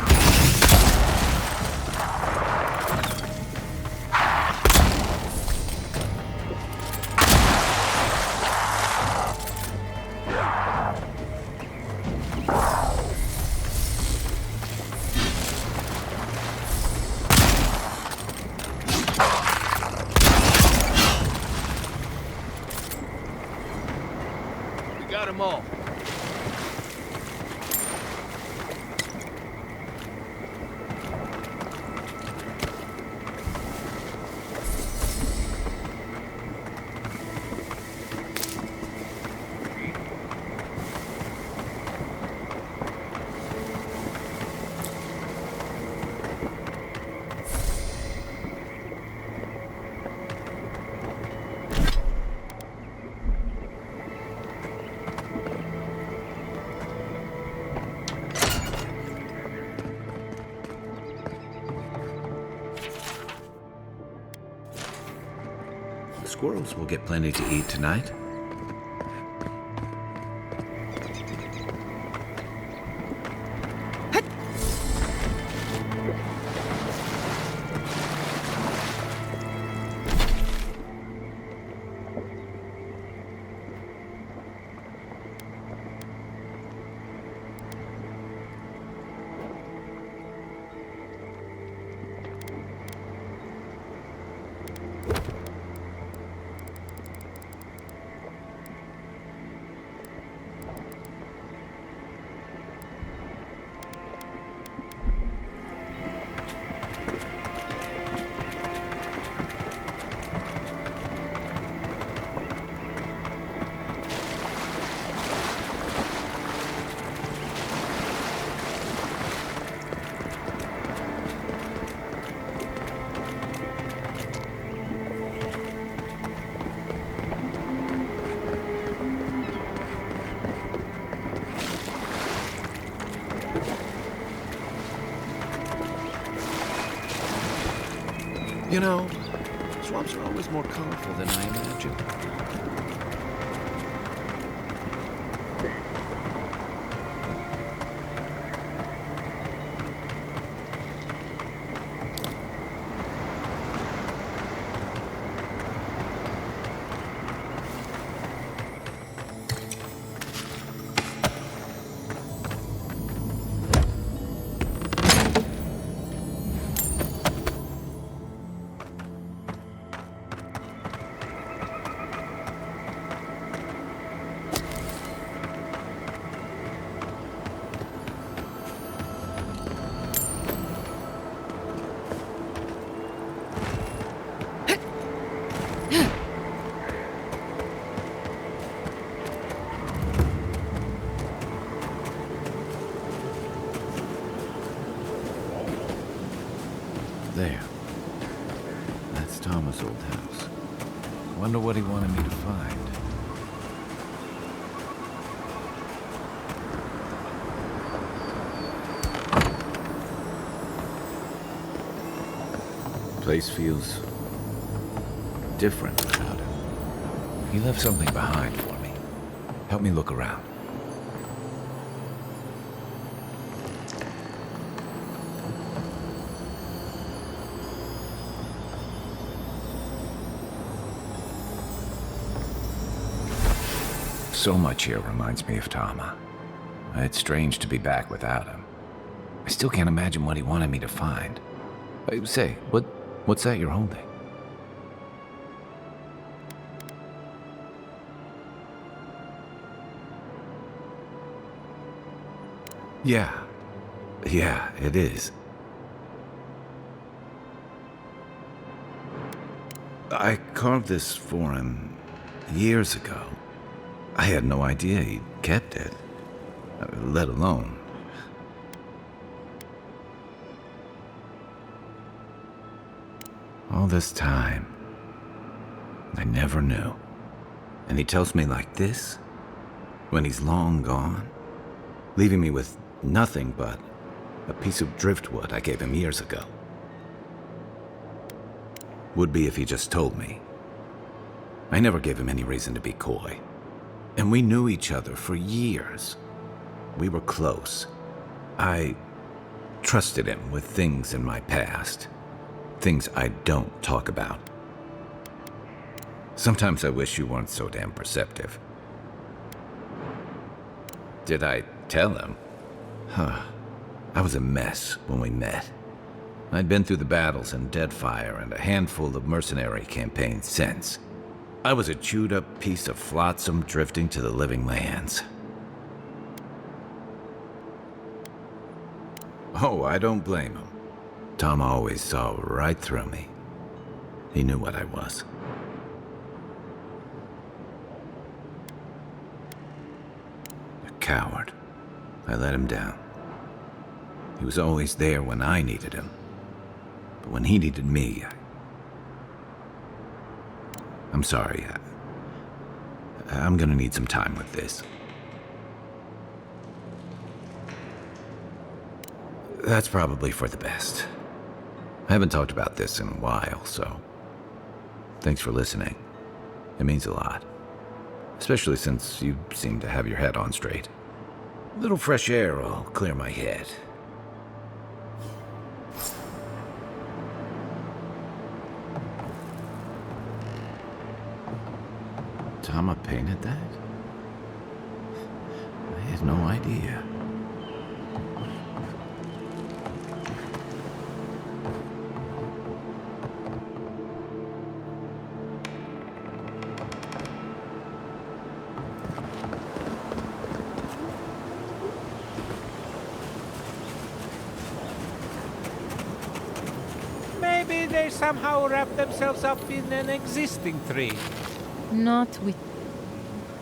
We got them all. The squirrels will get plenty to eat tonight. You know, swamps are always more colorful than I imagined. There. That's Thomas' old house. Wonder what he wanted me to find. Place feels different without him. He left something behind for me. Help me look around. So much here reminds me of Tama. It's strange to be back without him. I still can't imagine what he wanted me to find. Say, what's that you're holding? Yeah, it is. I carved this for him years ago. I had no idea he kept it, let alone. All this time, I never knew. And he tells me like this, when he's long gone, leaving me with nothing but a piece of driftwood I gave him years ago. Would be if he just told me. I never gave him any reason to be coy. And we knew each other for years. We were close. I trusted him with things in my past. Things I don't talk about. Sometimes I wish you weren't so damn perceptive. Did I tell him? I was a mess when we met. I'd been through the battles in Deadfire and a handful of mercenary campaigns since. I was a chewed-up piece of flotsam drifting to the living lands. Oh, I don't blame him. Tom always saw right through me. He knew what I was. A coward. I let him down. He was always there when I needed him. But when he needed me, I'm sorry. I'm gonna need some time with this. That's probably for the best. I haven't talked about this in a while, so thanks for listening. It means a lot. Especially since you seem to have your head on straight. A little fresh air will clear my head. Tama painted that? I had no idea. Maybe they somehow wrap themselves up in an existing tree. Not with...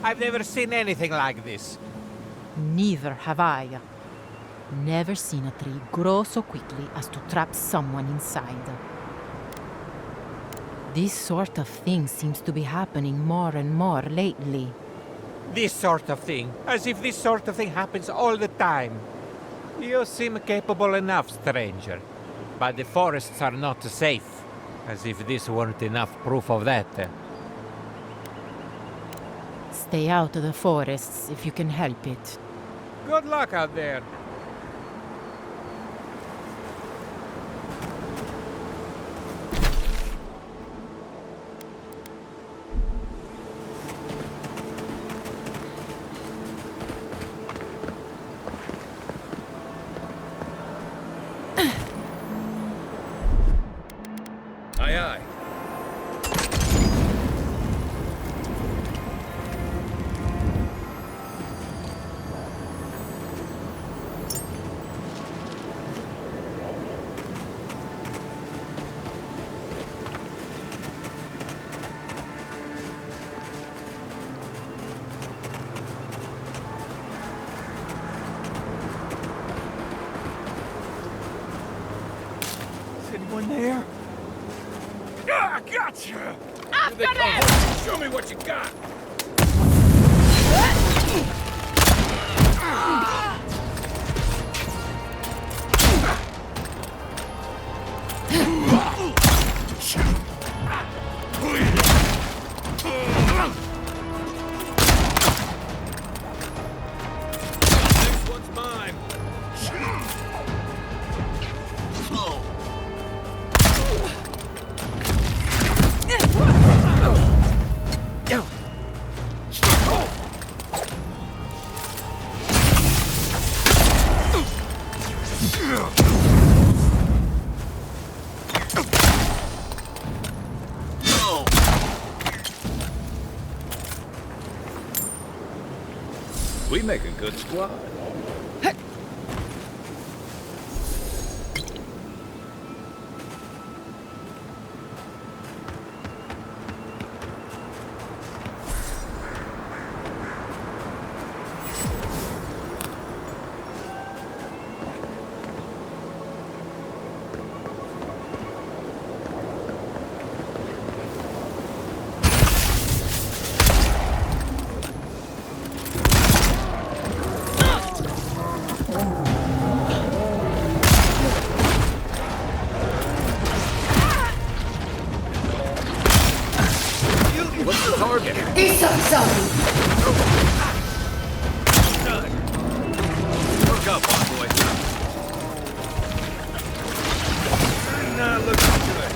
I've never seen anything like this. Neither have I. Never seen a tree grow so quickly as to trap someone inside. This sort of thing seems to be happening more and more lately. This sort of thing, as if this sort of thing happens all the time. You seem capable enough, stranger. But the forests are not safe. As if this weren't enough proof of that. Stay out of the forests if you can help it. Good luck out there. Aye, aye. Is anyone there? Ah, gotcha! After Here they them! come. Show me what you got! Next one's mine. We make a good squad. What's the target? Look up, boy. Not looking good.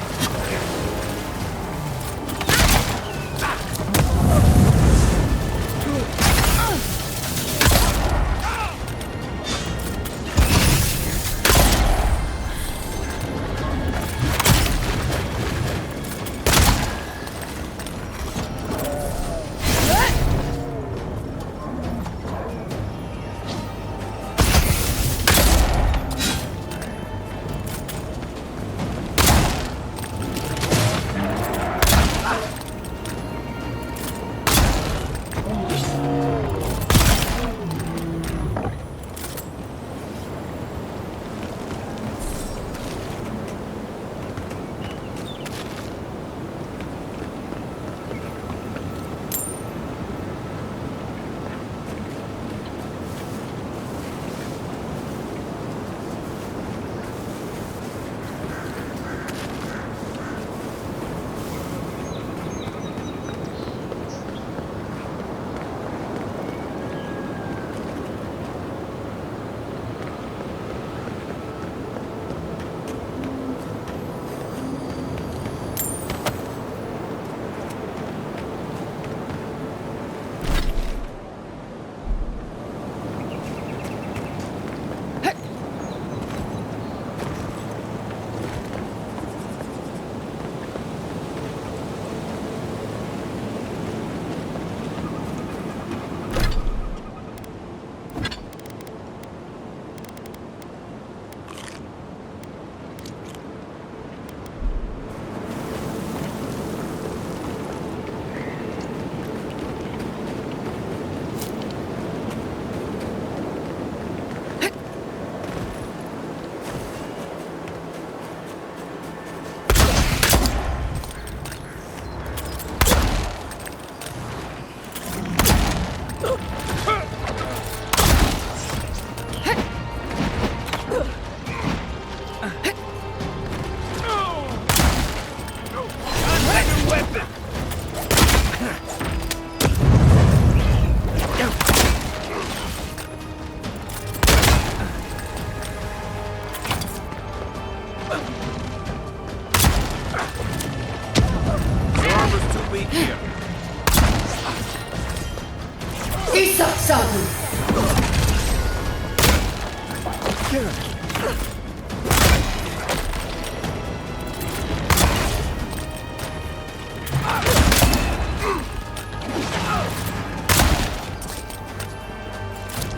Isak Sabu!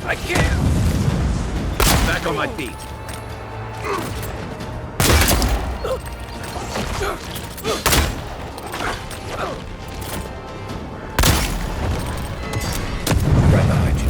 I can't! Back on my feet. Right behind you.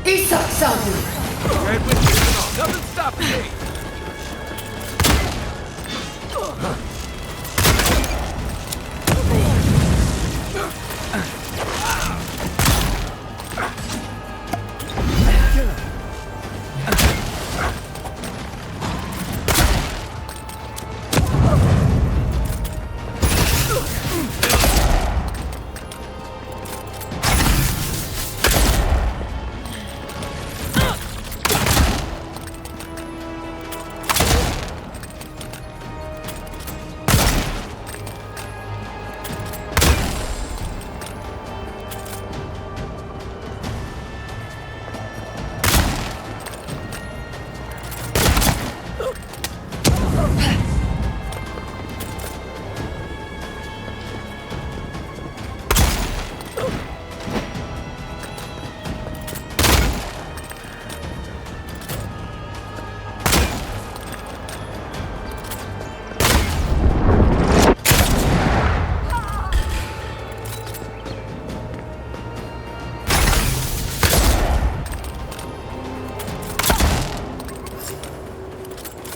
Isak Sabu! Red with you. Nothing stopping me.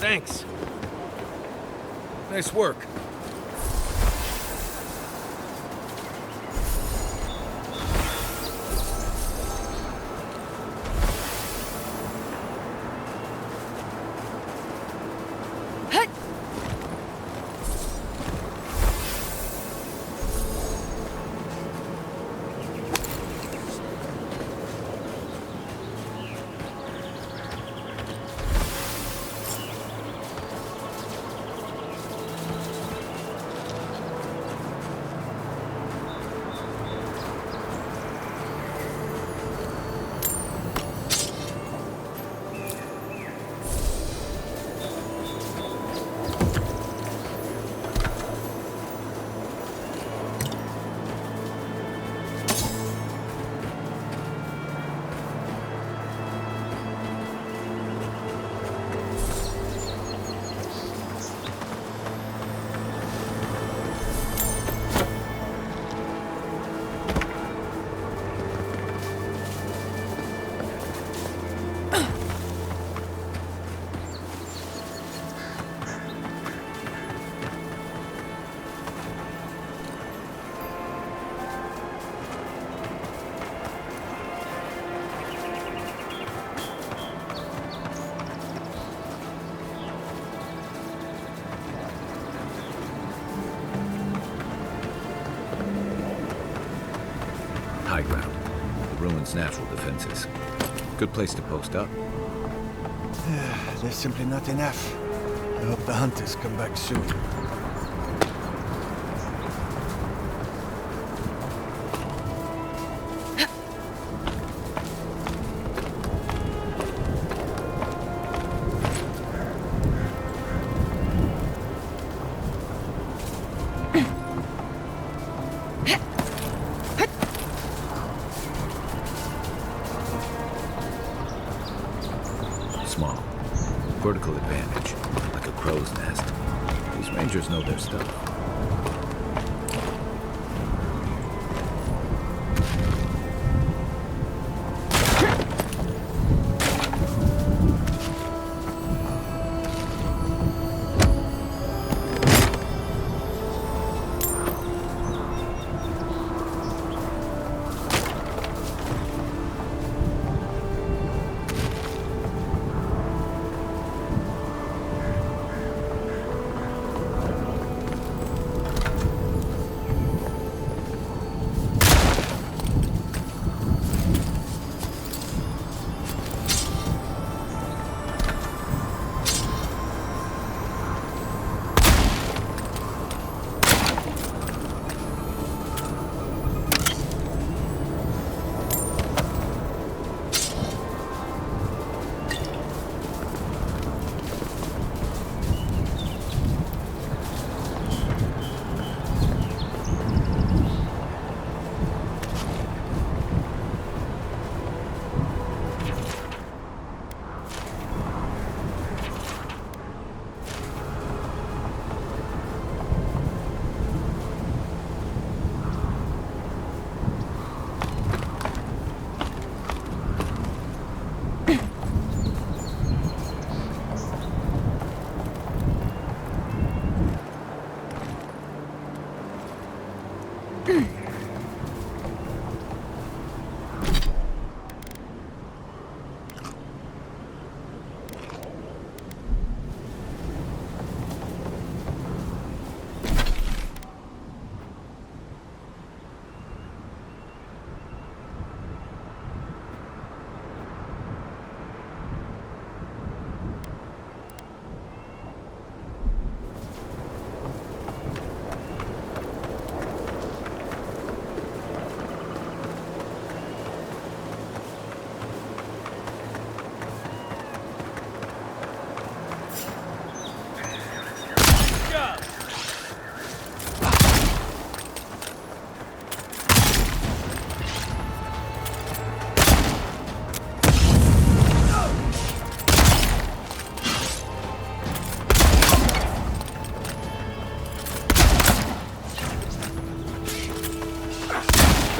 Thanks. Nice work. High ground. The ruins' natural defenses. Good place to post up. There's simply not enough. I hope the hunters come back soon. Rangers know their stuff.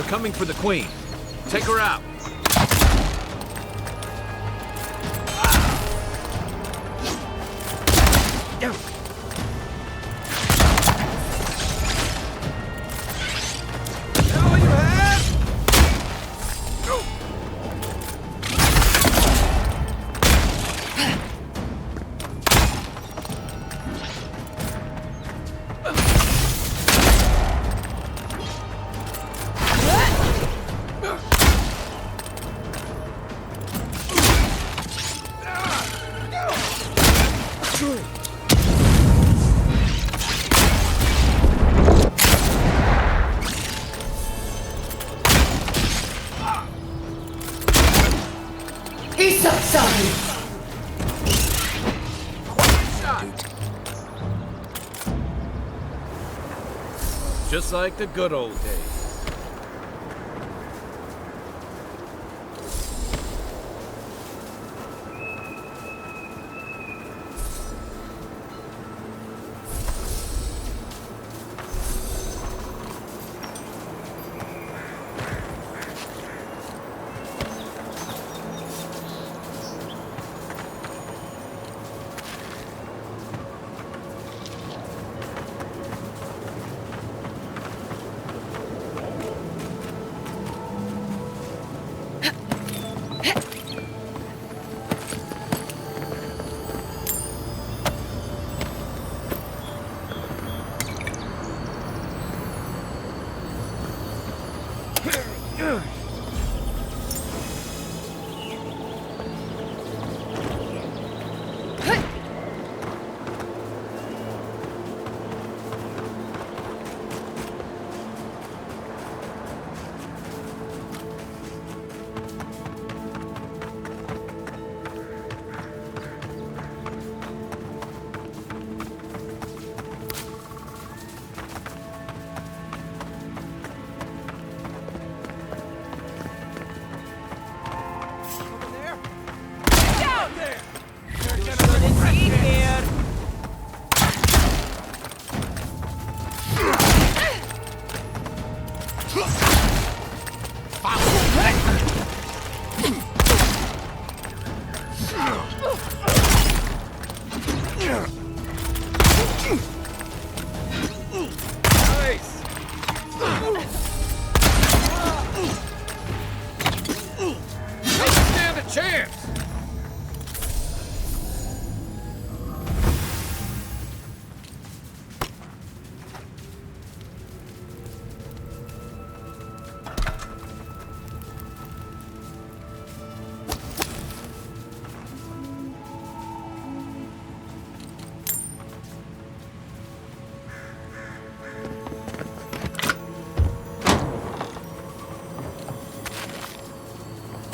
Coming for the Queen. Take her out. Just like the good old days. face! Don't stand a chance!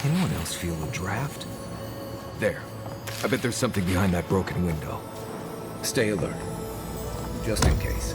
Anyone else feel the draft? There. I bet there's something behind that broken window. Stay alert. Just in case.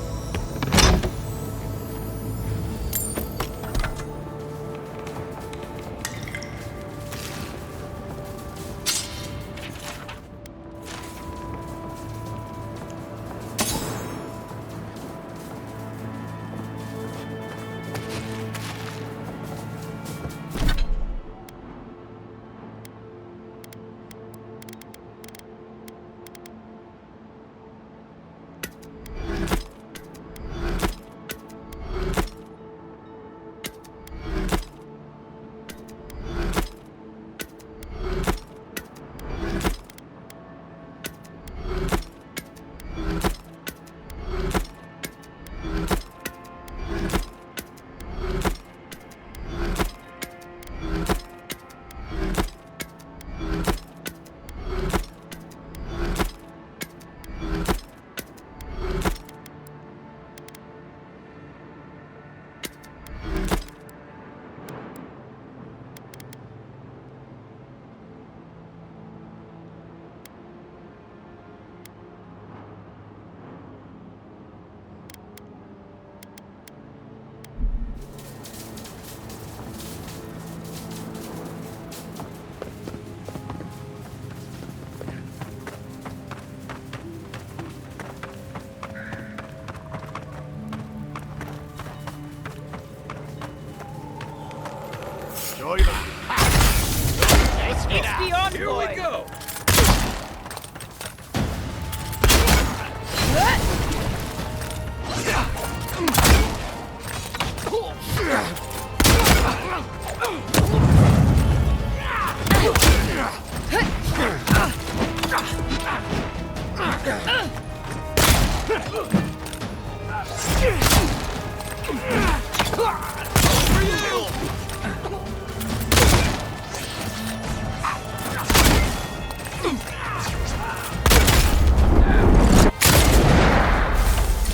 It's the envoy! Here we go!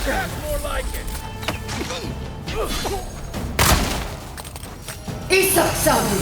That's more like it! Isak Sabu!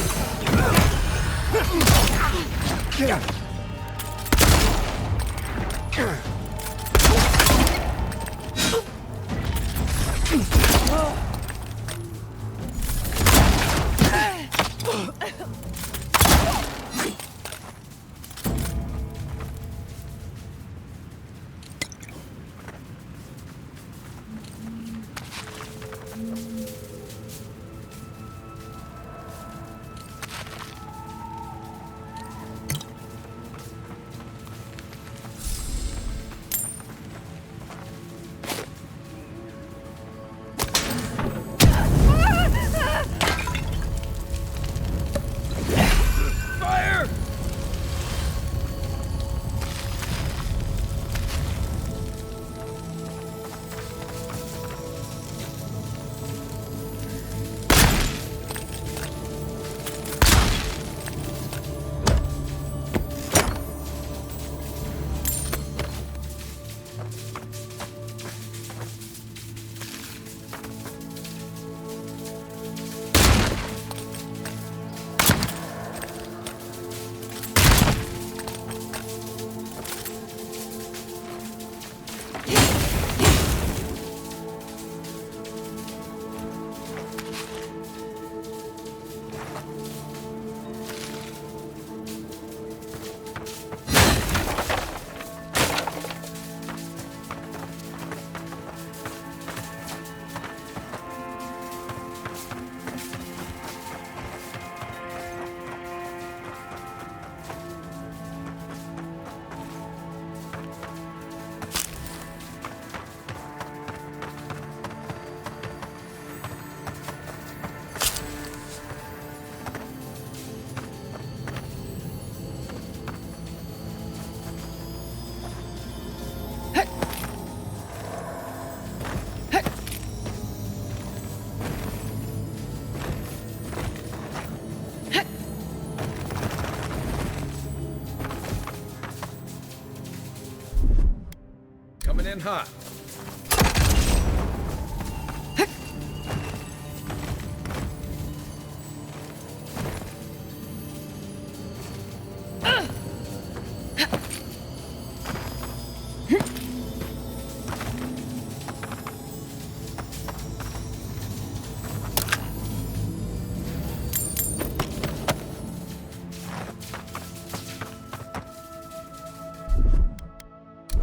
Stand hot.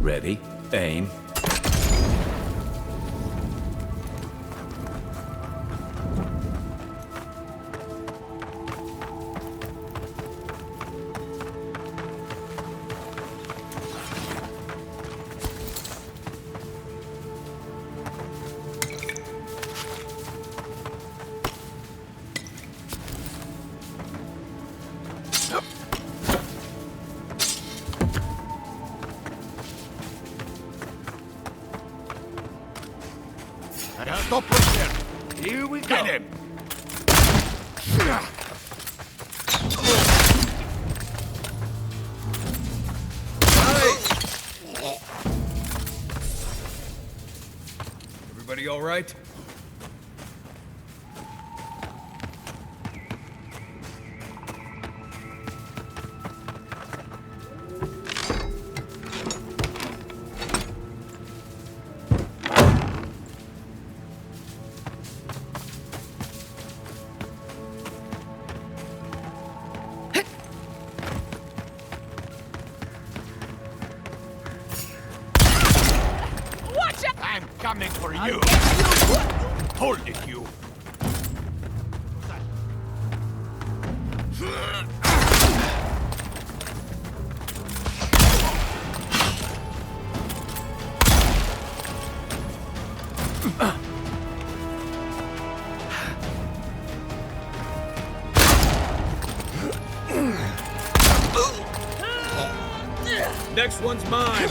Ready, aim. Stop right there. Here we go. Get him. Everybody all right? I'm coming for you. Hold it, you. Next one's mine.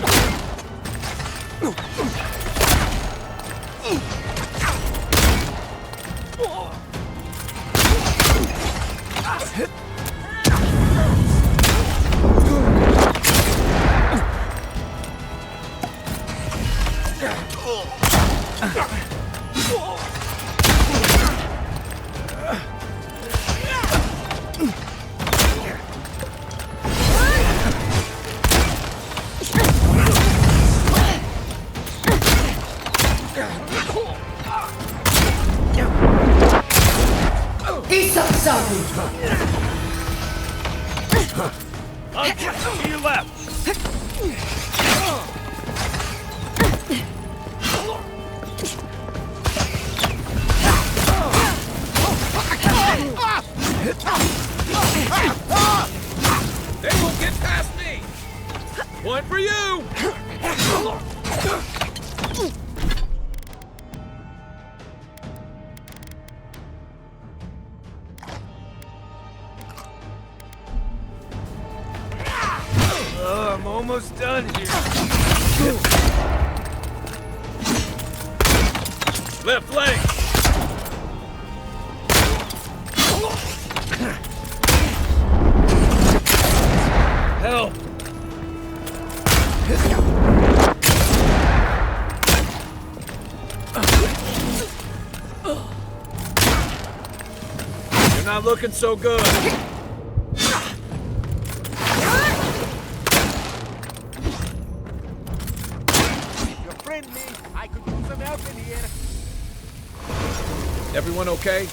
To your left. They won't get past me! One for you! I'm almost done here. Left leg! Help! You're not looking so good. I could use some help in here. Everyone okay?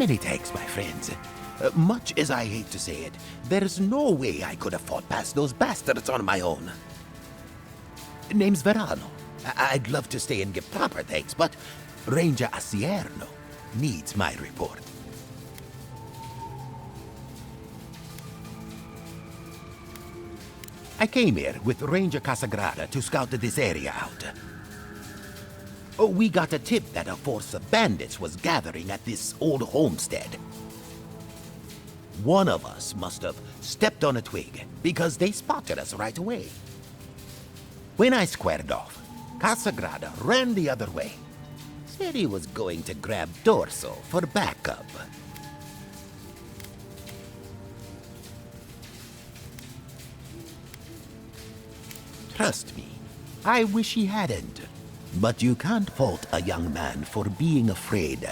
Many thanks, my friends. Much as I hate to say it, there's no way I could have fought past those bastards on my own. Name's Verano. I'd love to stay and give proper thanks, but Ranger Asierno needs my report. I came here with Ranger Casagrada to scout this area out. We got a tip that a force of bandits was gathering at this old homestead. One of us must have stepped on a twig because they spotted us right away. When I squared off, Casagrada ran the other way. Said he was going to grab Dorso for backup. Trust me, I wish he hadn't. But you can't fault a young man for being afraid.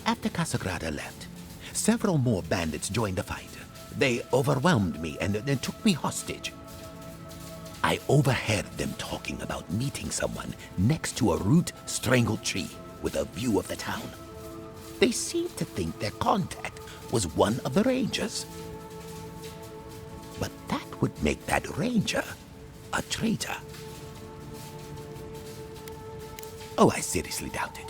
After Casagrada left, several more bandits joined the fight. They overwhelmed me and took me hostage. I overheard them talking about meeting someone next to a root-strangled tree with a view of the town. They seemed to think their contact was one of the rangers. But that would make that ranger a traitor. Oh, I seriously doubt it.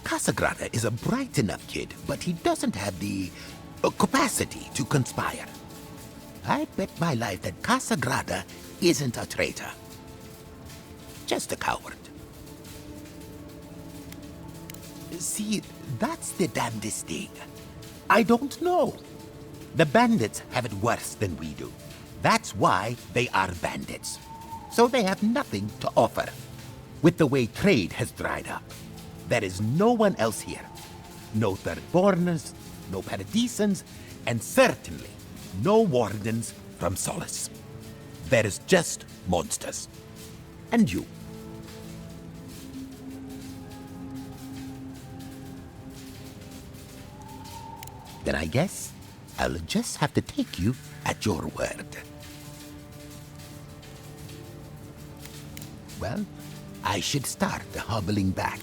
Casagrada is a bright enough kid, but he doesn't have the capacity to conspire. I bet my life that Casagrada isn't a traitor. Just a coward. See, that's the damnedest thing. I don't know. The bandits have it worse than we do. That's why they are bandits. So they have nothing to offer. With the way trade has dried up, there is no one else here. No third-borners, no paradisans, and certainly no wardens from Solace. There is just monsters. And you. Then I guess I'll just have to take you at your word. Well, I should start hobbling back.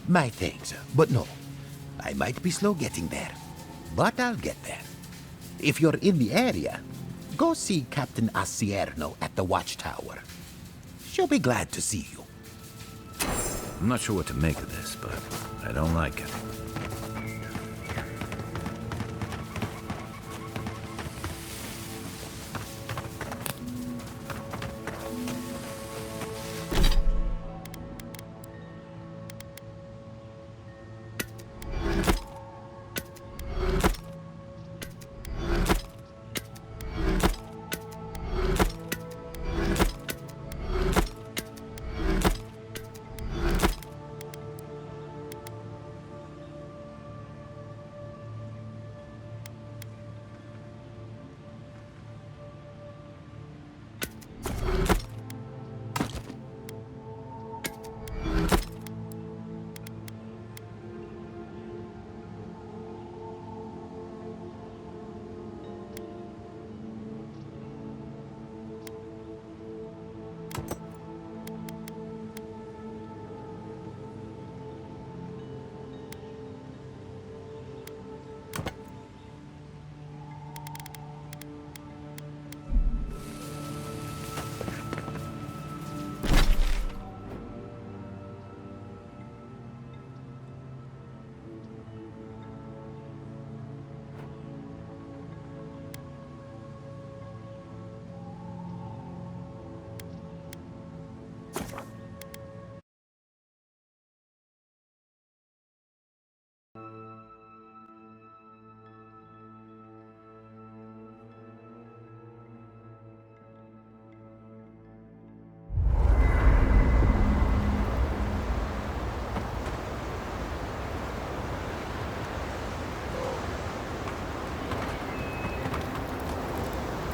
My thanks, but no. I might be slow getting there, but I'll get there. If you're in the area, go see Captain Asierno at the watchtower. She'll be glad to see you. I'm not sure what to make of this, but I don't like it.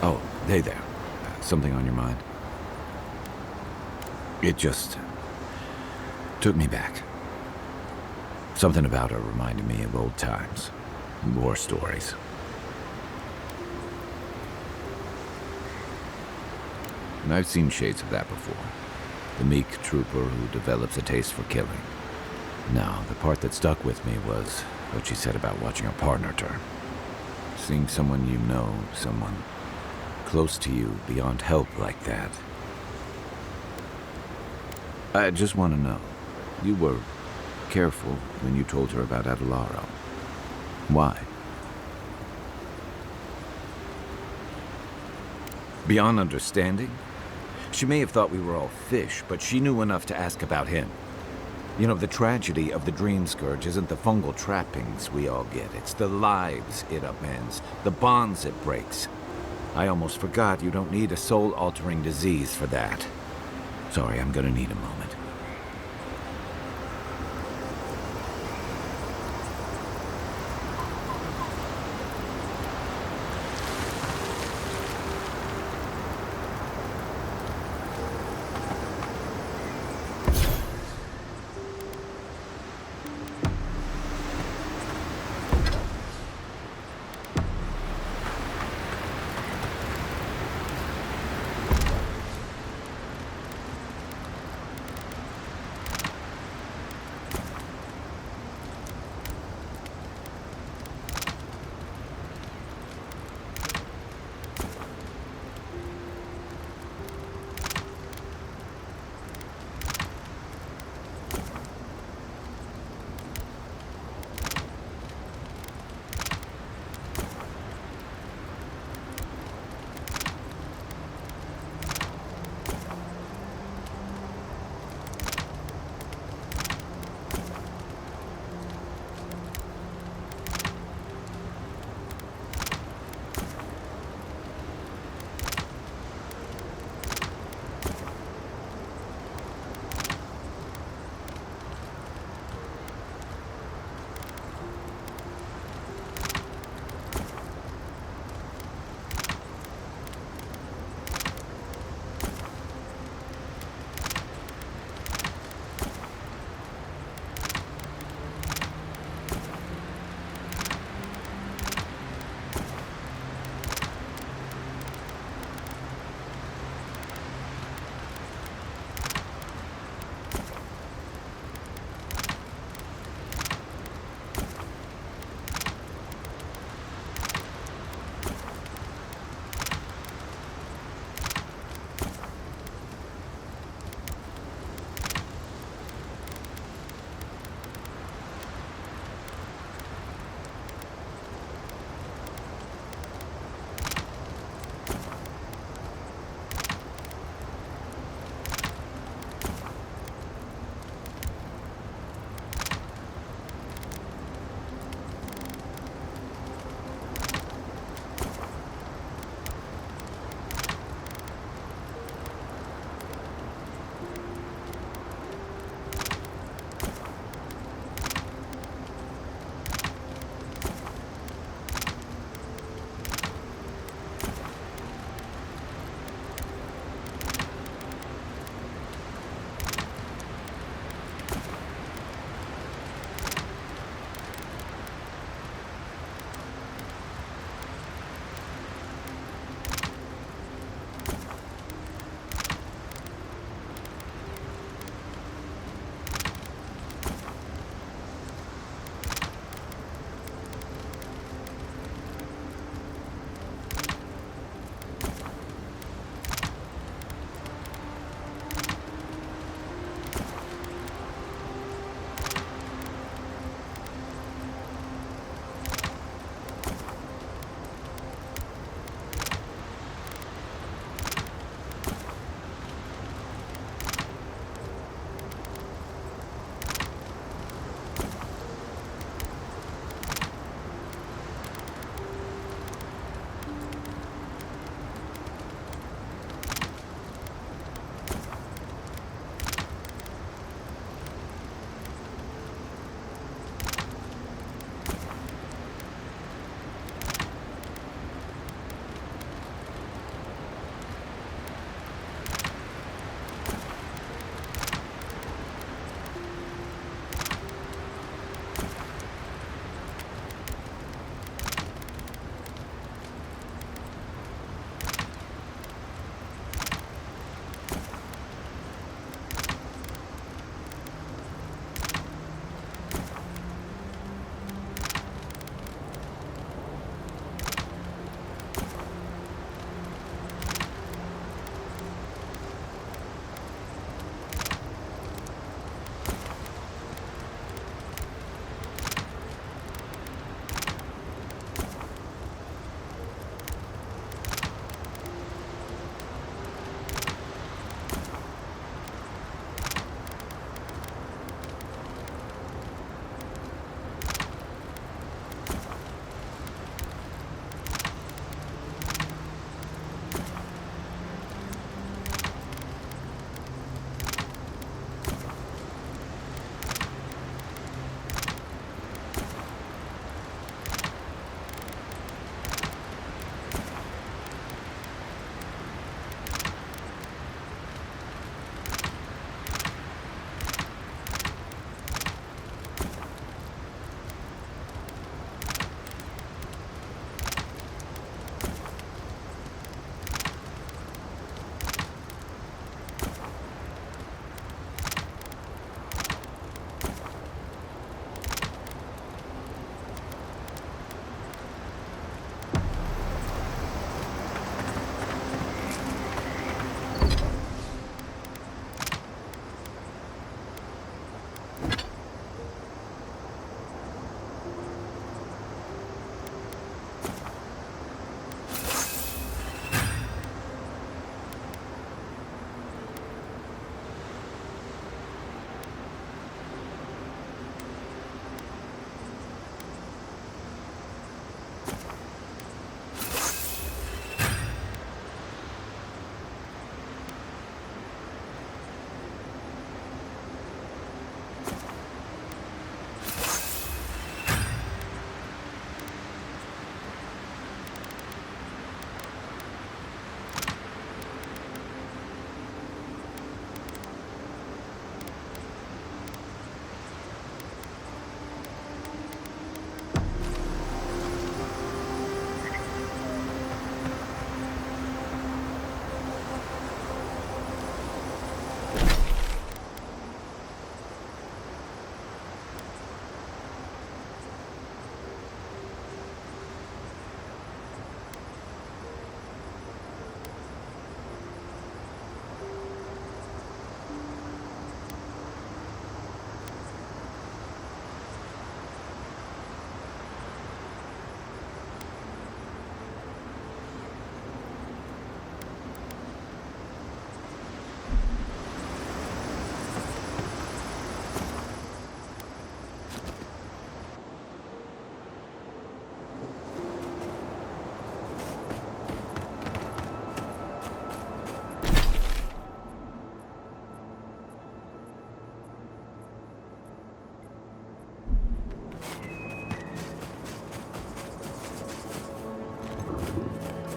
Oh, hey there. Something on your mind? It just took me back. Something about her reminded me of old times, war stories. And I've seen shades of that before. The meek trooper who develops a taste for killing. No, the part that stuck with me was what she said about watching her partner turn. Seeing someone you know, someone close to you, beyond help like that. I just want to know, you were careful when you told her about Adelaro. Why? Beyond understanding? She may have thought we were all fish, but she knew enough to ask about him. You know, the tragedy of the Dream Scourge isn't the fungal trappings we all get. It's the lives it upends, the bonds it breaks. I almost forgot you don't need a soul-altering disease for that. Sorry, I'm gonna need a moment.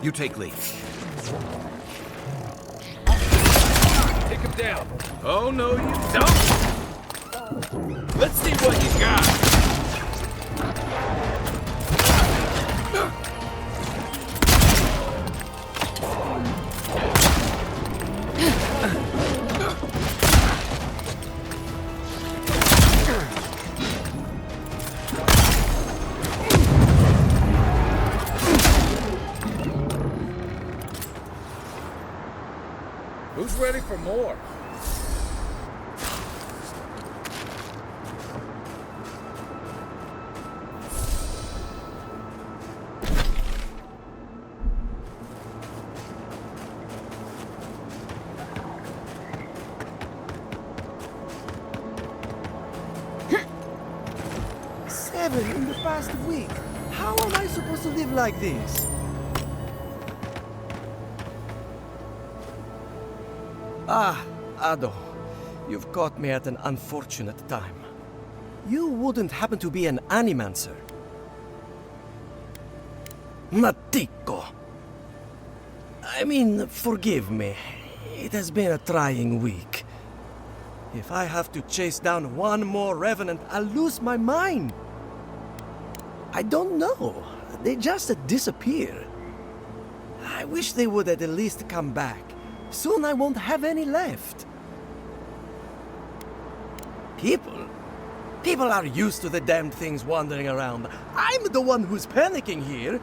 You take lead. Take him down. Oh, no, you don't. Let's see what you got. Who's ready for more? Seven in the past week. How am I supposed to live like this? Ah, Ado. You've caught me at an unfortunate time. You wouldn't happen to be an animancer? Matiko! I mean, forgive me. It has been a trying week. If I have to chase down one more revenant, I'll lose my mind. I don't know. They just disappear. I wish they would at least come back. Soon I won't have any left. People are used to the damned things wandering around. I'm the one who's panicking here.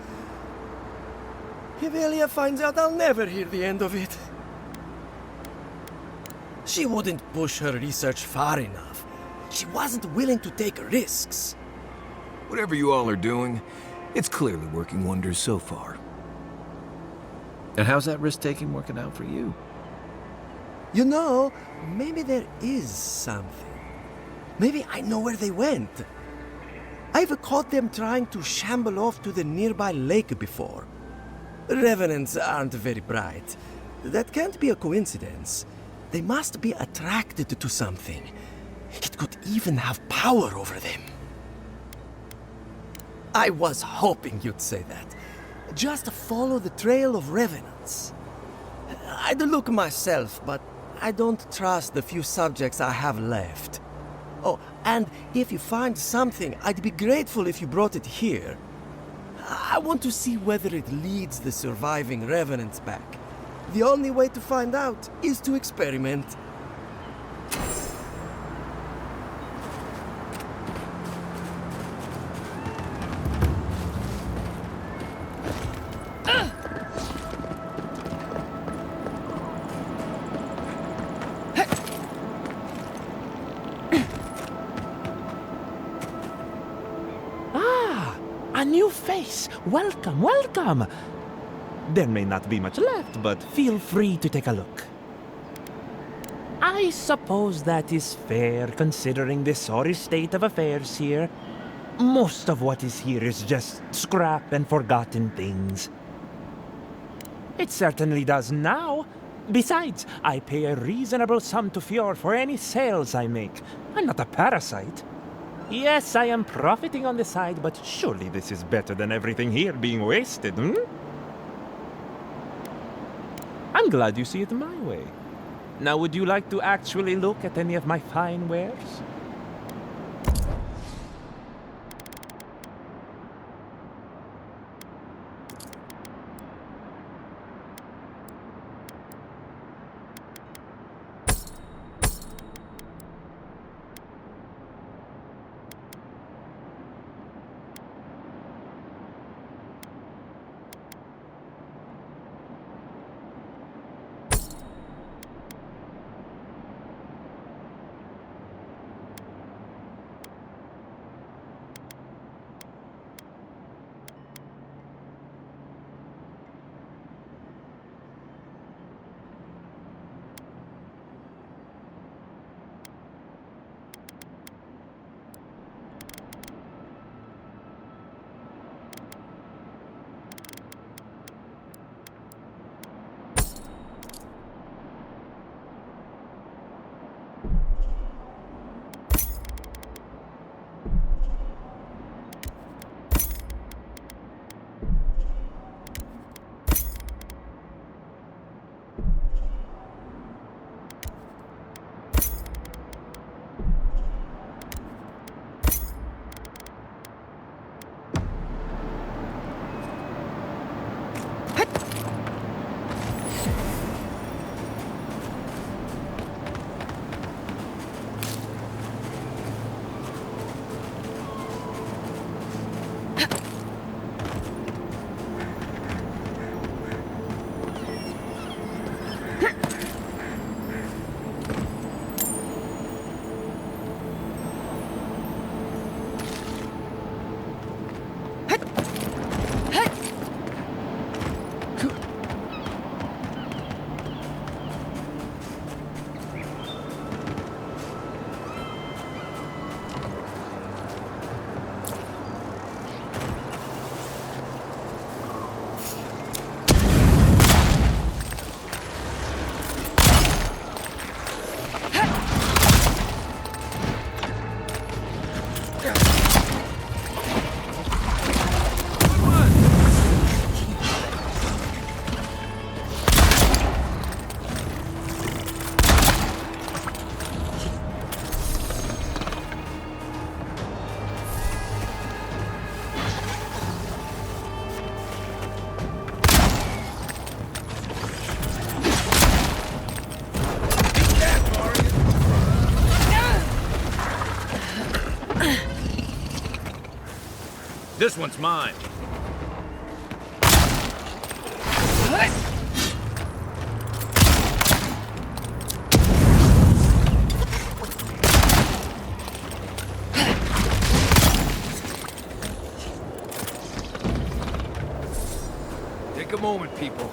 If Elia finds out, I'll never hear the end of it. She wouldn't push her research far enough. She wasn't willing to take risks. Whatever you all are doing, it's clearly working wonders so far. And how's that risk-taking working out for you? You know, maybe there is something. Maybe I know where they went. I've caught them trying to shamble off to the nearby lake before. Revenants aren't very bright. That can't be a coincidence. They must be attracted to something. It could even have power over them. I was hoping you'd say that. Just follow the trail of revenants. I'd look myself, but I don't trust the few subjects I have left. Oh, and if you find something, I'd be grateful if you brought it here. I want to see whether it leads the surviving revenants back. The only way to find out is to experiment. A new face! Welcome, welcome! There may not be much left, but feel free to take a look. I suppose that is fair, considering the sorry state of affairs here. Most of what is here is just scrap and forgotten things. It certainly does now. Besides, I pay a reasonable sum to Fjord for any sales I make. I'm not a parasite. Yes, I am profiting on the side, but surely this is better than everything here being wasted, hmm? I'm glad you see it my way. Now, would you like to actually look at any of my fine wares? This one's mine. Take a moment, people.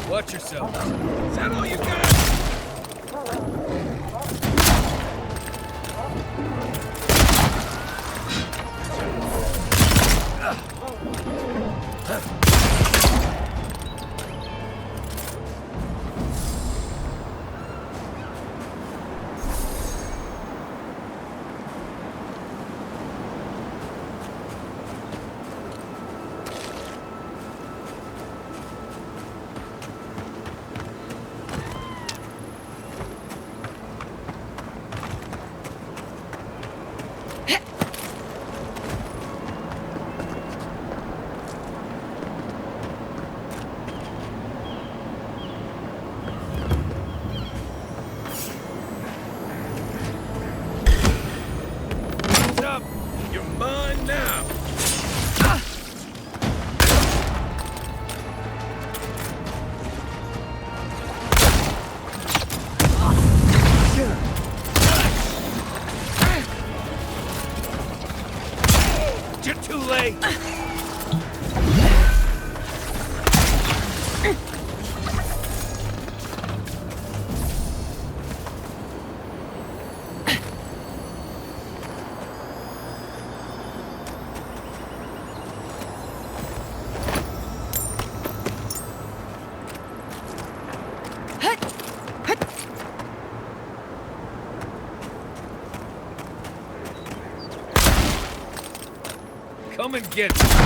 Watch yourself. Is that all you got? You're too late! Come and get me.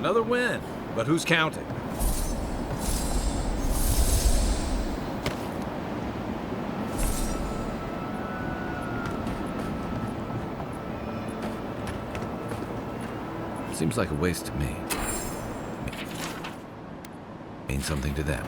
Another win. But who's counting? Seems like a waste to me. Means something to them.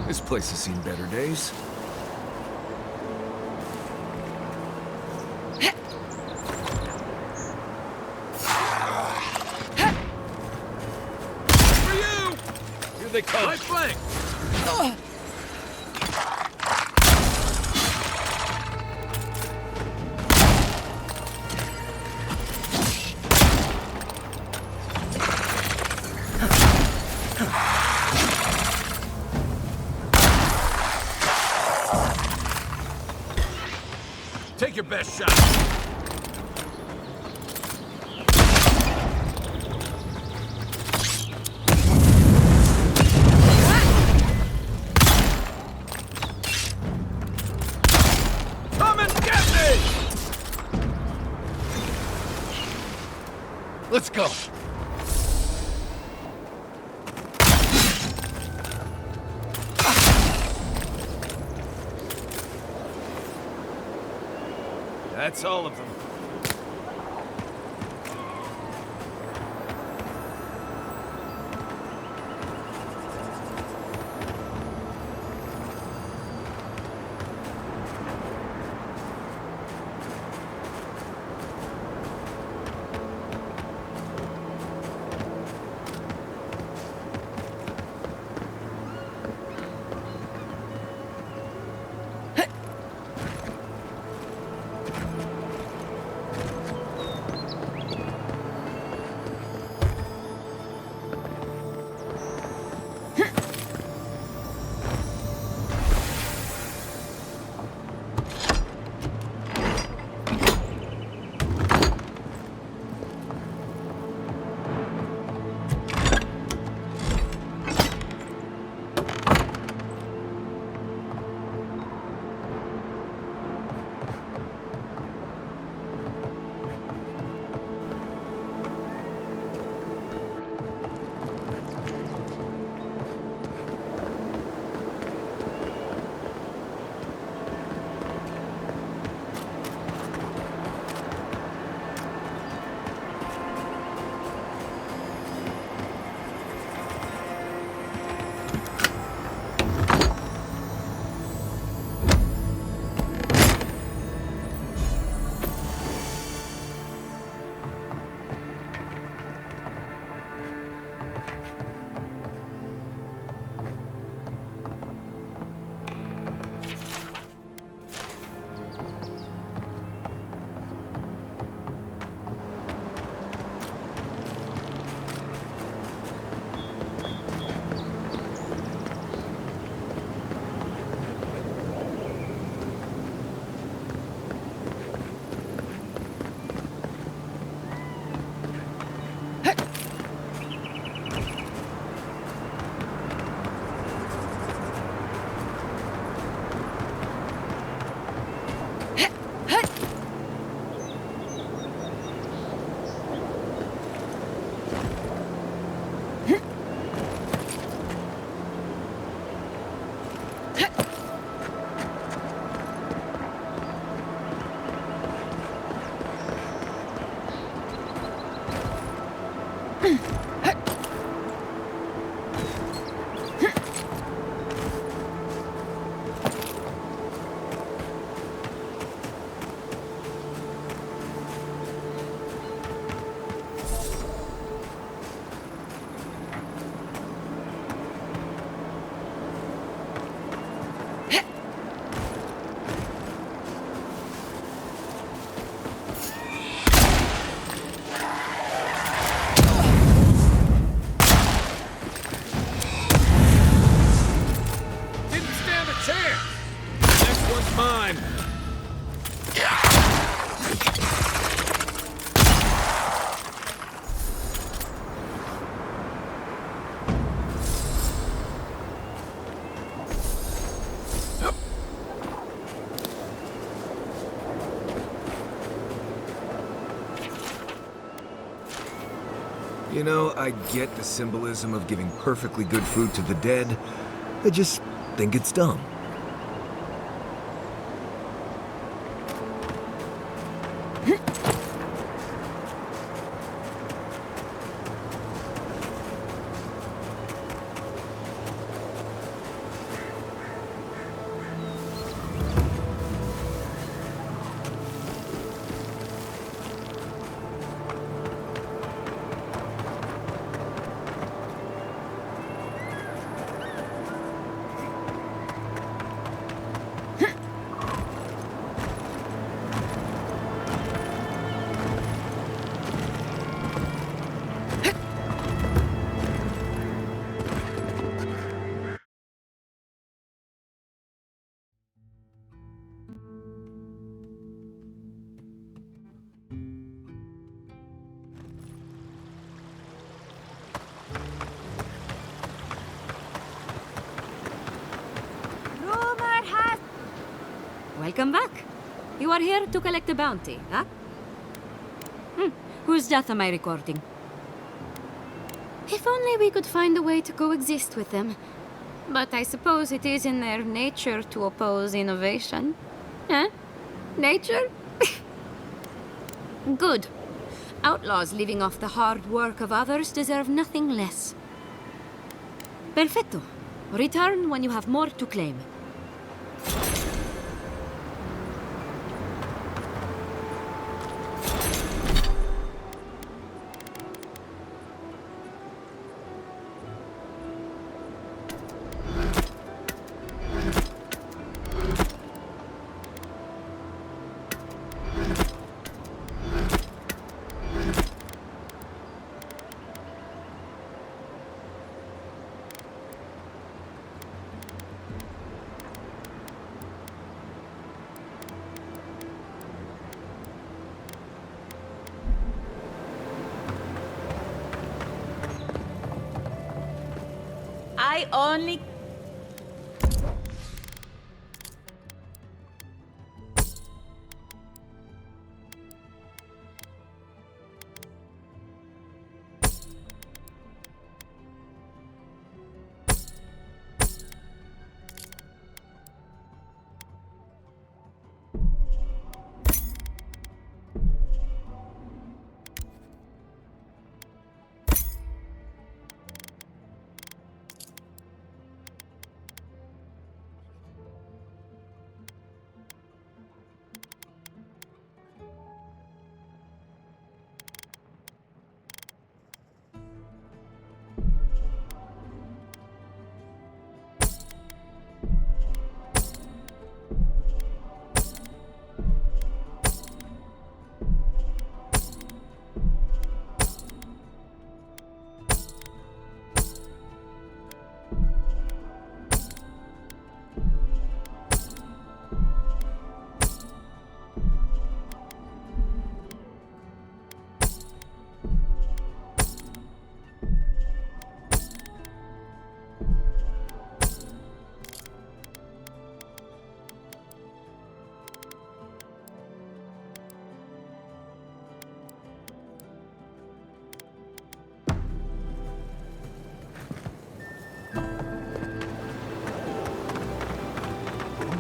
This place has seen better days. For you! Here they come. Right flank! Take your best shot. Come and get me! Let's go. That's all of them. You know, I get the symbolism of giving perfectly good food to the dead. I just think it's dumb. Welcome back. You are here to collect a bounty, huh? Whose death am I recording? If only we could find a way to coexist with them. But I suppose it is in their nature to oppose innovation. Huh? Nature? Good. Outlaws living off the hard work of others deserve nothing less. Perfecto. Return when you have more to claim. I only...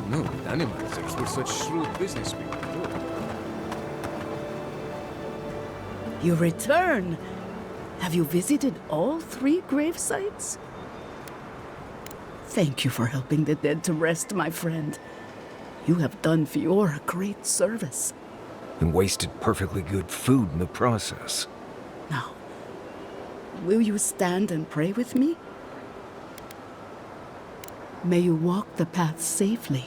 No, the animators were such shrewd business people, too. You return. Have you visited all 3 grave sites? Thank you for helping the dead to rest, my friend. You have done Fiora great service. And wasted perfectly good food in the process. Now, will you stand and pray with me? May you walk the path safely,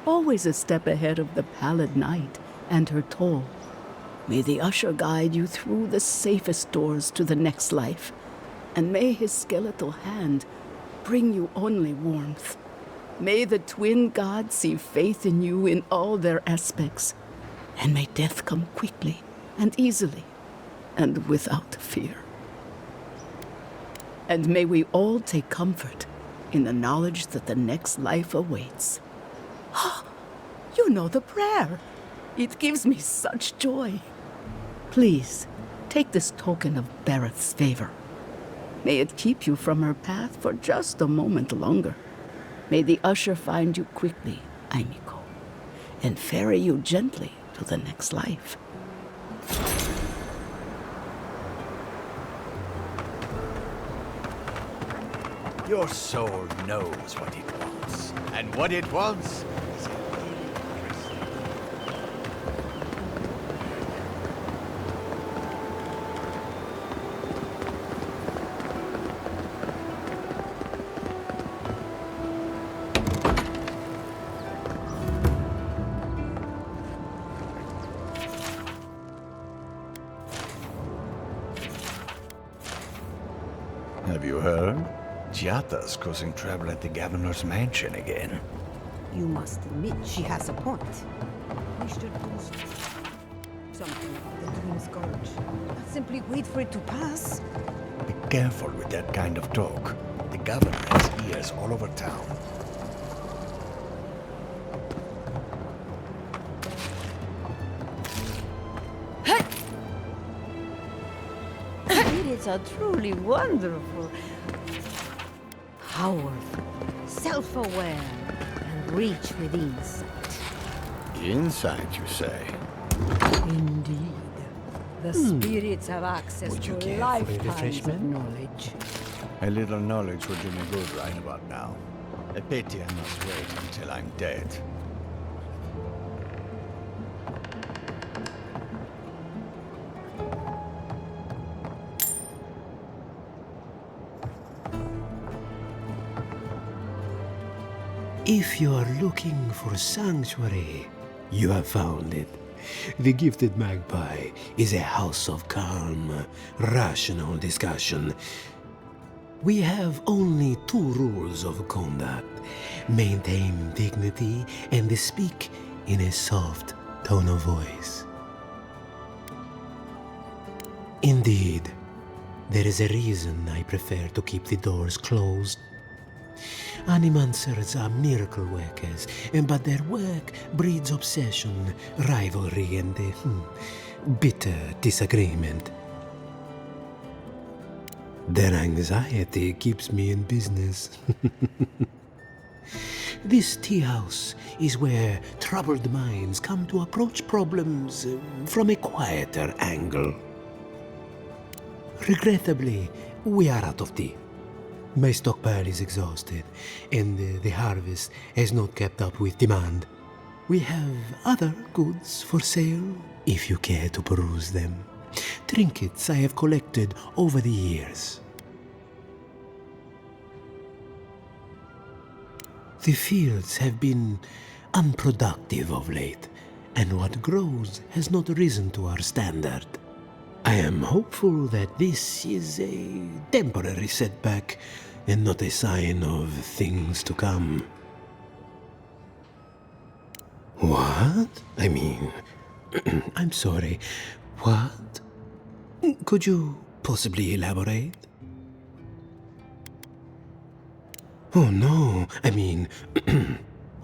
always a step ahead of the pallid night and her toll. May the usher guide you through the safest doors to the next life, and may his skeletal hand bring you only warmth. May the twin gods see faith in you in all their aspects, and may death come quickly and easily and without fear. And may we all take comfort in the knowledge that the next life awaits. You know the prayer. It gives me such joy. Please, take this token of Bareth's favor. May it keep you from her path for just a moment longer. May the usher find you quickly, Aimiko, and ferry you gently to the next life. Your soul knows what it wants, and what it wants is a Have you heard? Giata's causing trouble at the governor's mansion again. You must admit she has a point. We should do something about the Dream Scourge. Not simply wait for it to pass. Be careful with that kind of talk. The governor has ears all over town. Spirits are truly wonderful. Powerful, self-aware, and reach with insight. Insight, you say? Indeed. The spirits have access Would you to care for a lifetimes of refreshment? knowledge. A little knowledge would do me good right about now. A pity I must wait until I'm dead. If you are looking for sanctuary, you have found it. The Gifted Magpie is a house of calm, rational discussion. We have only 2 rules of conduct. Maintain dignity and speak in a soft tone of voice. Indeed, there is a reason I prefer to keep the doors closed. Animancers are miracle workers, but their work breeds obsession, rivalry, and bitter disagreement. Their anxiety keeps me in business. This tea house is where troubled minds come to approach problems from a quieter angle. Regrettably, we are out of tea. My stockpile is exhausted, and the harvest has not kept up with demand. We have other goods for sale, if you care to peruse them. Trinkets I have collected over the years. The fields have been unproductive of late, and what grows has not risen to our standard. I am hopeful that this is a temporary setback and not a sign of things to come. What? I mean, I'm sorry. What? Could you possibly elaborate? Oh no, I mean,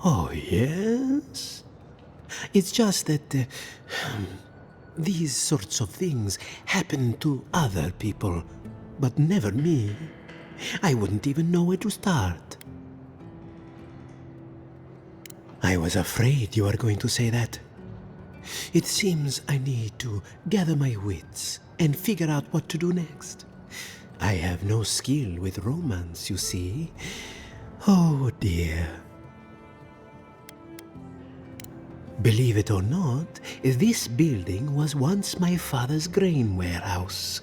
oh yes? It's just that these sorts of things happen to other people, but never me. I wouldn't even know where to start. I was afraid you were going to say that. It seems I need to gather my wits and figure out what to do next. I have no skill with romance, you see. Oh dear. Believe it or not, this building was once my father's grain warehouse.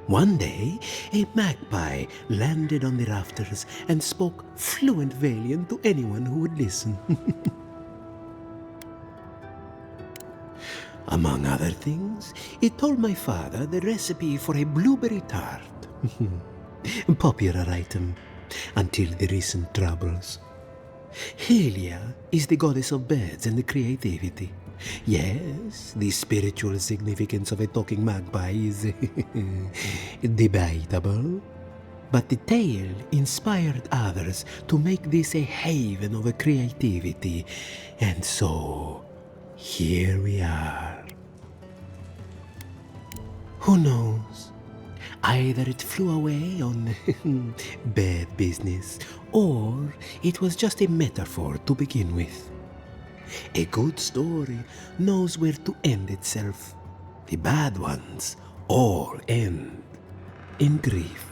One day, a magpie landed on the rafters and spoke fluent Valian to anyone who would listen. Among other things, it told my father the recipe for a blueberry tart. Popular item until the recent troubles. Helia is the goddess of birds and creativity. Yes, the spiritual significance of a talking magpie is debatable. But the tale inspired others to make this a haven of creativity. And so, here we are. Who knows? Either it flew away on bad business, or it was just a metaphor to begin with. A good story knows where to end itself. The bad ones all end in grief.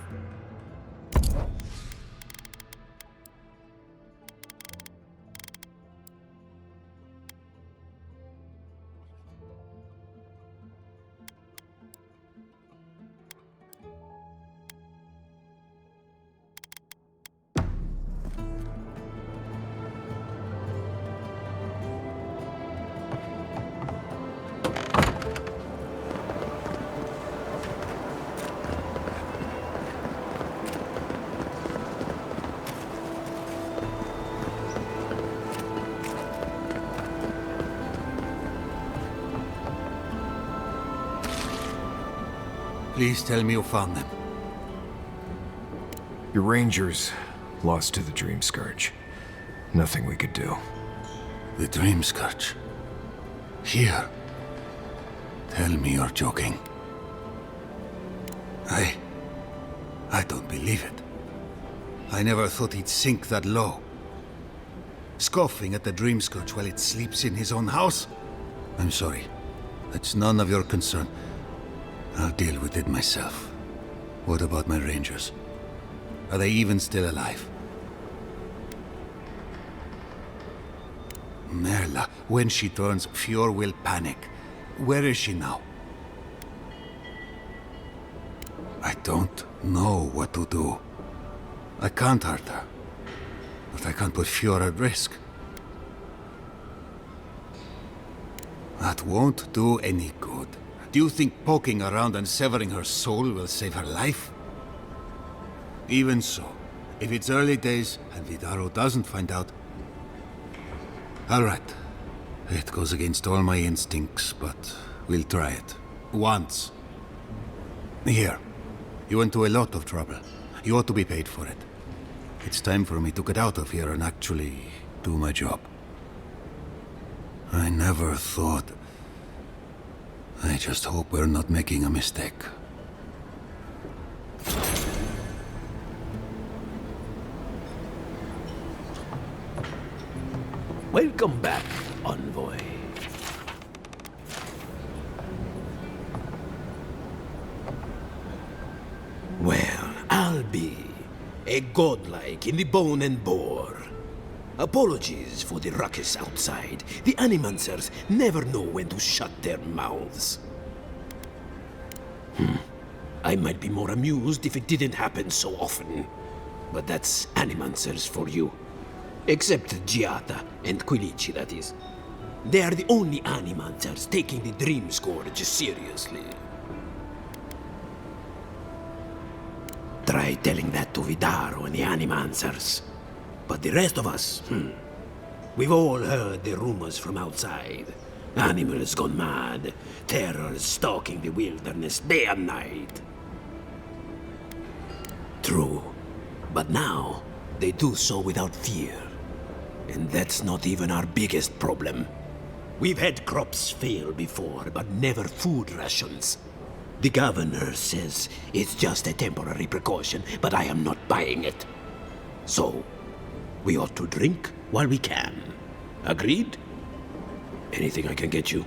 Please tell me you found them. Your rangers lost to the Dream Scourge. Nothing we could do. The Dream Scourge? Here? Tell me you're joking. I don't believe it. I never thought he'd sink that low. Scoffing at the Dream Scourge while it sleeps in his own house? I'm sorry. That's none of your concern. I'll deal with it myself. What about my rangers? Are they even still alive? Merla, when she turns, Fjord will panic. Where is she now? I don't know what to do. I can't hurt her. But I can't put Fjord at risk. That won't do any good. Do you think poking around and severing her soul will save her life? Even so, if it's early days and Vidaro doesn't find out... All right. It goes against all my instincts, but we'll try it. Once. Here. You went to a lot of trouble. You ought to be paid for it. It's time for me to get out of here and actually do my job. I never thought... I just hope we're not making a mistake. Welcome back, envoy. Well, I'll be a godlike in the bone and bore. Apologies for the ruckus outside. The Animancers never know when to shut their mouths. I might be more amused if it didn't happen so often. But that's Animancers for you. Except Giata and Quilici, that is. They are the only Animancers taking the Dream Scourge seriously. Try telling that to Vidaro and the Animancers. But the rest of us, we've all heard the rumors from outside. Animals gone mad, terrors stalking the wilderness day and night. True, but now they do so without fear. And that's not even our biggest problem. We've had crops fail before, but never food rations. The governor says it's just a temporary precaution, but I am not buying it. So, we ought to drink while we can. Agreed? Anything I can get you?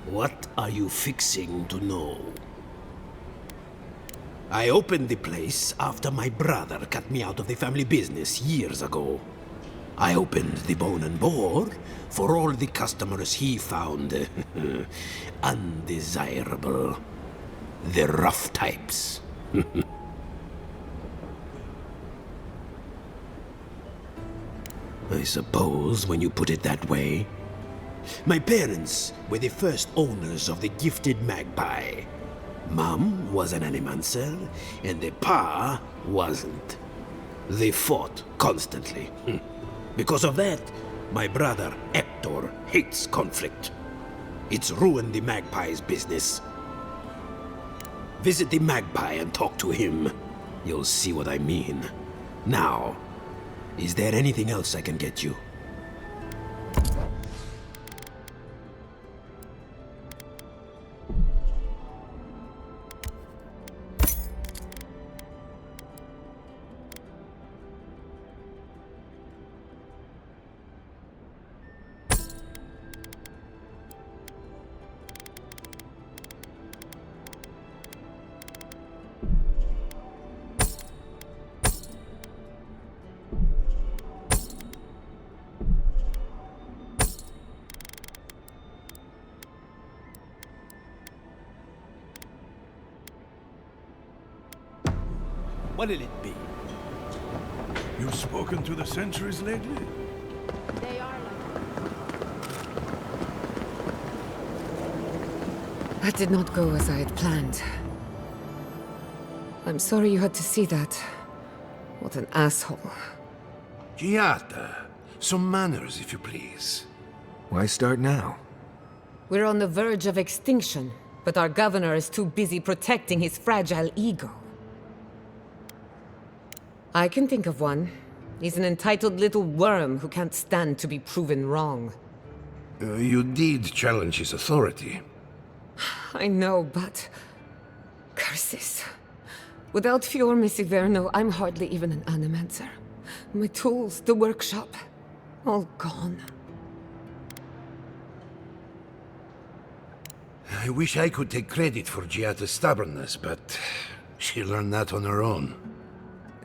What are you fixing to know? I opened the place after my brother cut me out of the family business years ago. I opened the Bone and Boar for all the customers he found undesirable. The rough types. I suppose when you put it that way. My parents were the first owners of the gifted magpie. Mom was an animancer, and the pa wasn't. They fought constantly. Because of that, my brother Hector hates conflict. It's ruined the magpie's business. Visit the magpie and talk to him. You'll see what I mean. Now, is there anything else I can get you? What'll it be? You've spoken to the sentries lately? They are That did not go as I had planned. I'm sorry you had to see that. What an asshole. Giata, some manners, if you please. Why start now? We're on the verge of extinction, but our governor is too busy protecting his fragile ego. I can think of one. He's an entitled little worm who can't stand to be proven wrong. You did challenge his authority. I know, but... curses. Without Fior Messiverno, I'm hardly even an animancer. My tools, the workshop, all gone. I wish I could take credit for Giata's stubbornness, but she learned that on her own.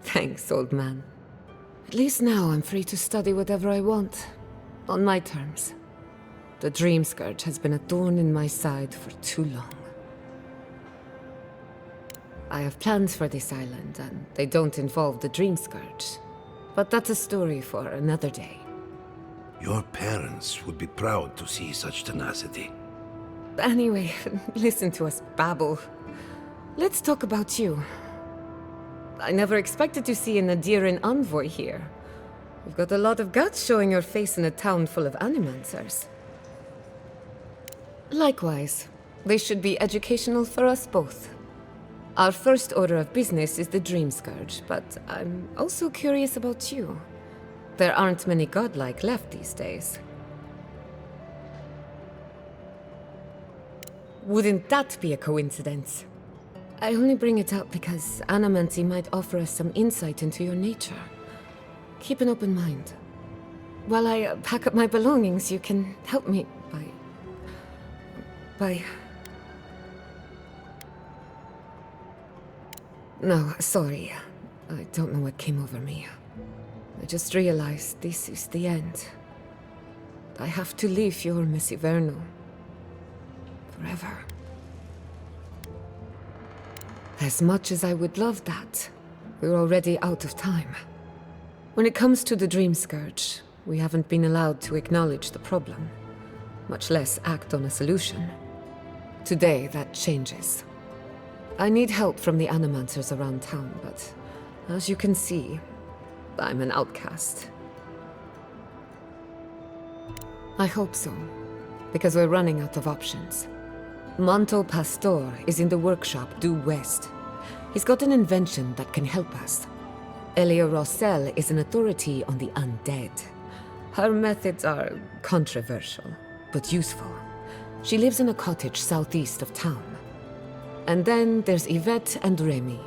Thanks, old man. At least now I'm free to study whatever I want. On my terms. The Dream Scourge has been a thorn in my side for too long. I have plans for this island, and they don't involve the Dream Scourge. But that's a story for another day. Your parents would be proud to see such tenacity. Anyway, listen to us babble. Let's talk about you. I never expected to see an Nadiran envoy here. You've got a lot of guts showing your face in a town full of animancers. Likewise, they should be educational for us both. Our first order of business is the Dream Scourge, but I'm also curious about you. There aren't many godlike left these days. Wouldn't that be a coincidence? I only bring it up because Animancy might offer us some insight into your nature. Keep an open mind. While I pack up my belongings, you can help me by... No, sorry. I don't know what came over me. I just realized this is the end. I have to leave Fior Messiverno. Forever. As much as I would love that, we're already out of time. When it comes to the Dream Scourge, we haven't been allowed to acknowledge the problem, much less act on a solution. Today, that changes. I need help from the animancers around town, but as you can see, I'm an outcast. I hope so, because we're running out of options. Manto Pastor is in the workshop due west. He's got an invention that can help us. Elia Rossell is an authority on the undead. Her methods are controversial, but useful. She lives in a cottage southeast of town. And then there's Yvette and Remy,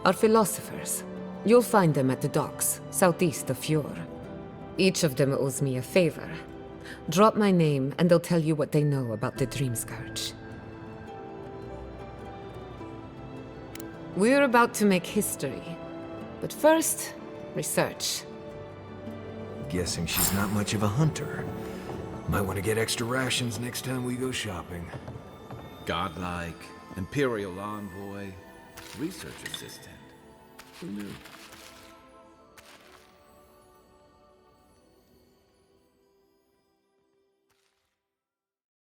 our philosophers. You'll find them at the docks, southeast of Fior. Each of them owes me a favor. Drop my name and they'll tell you what they know about the Dream Scourge. We're about to make history. But first, research. Guessing she's not much of a hunter. Might want to get extra rations next time we go shopping. Godlike, Imperial envoy, research assistant. Who knew?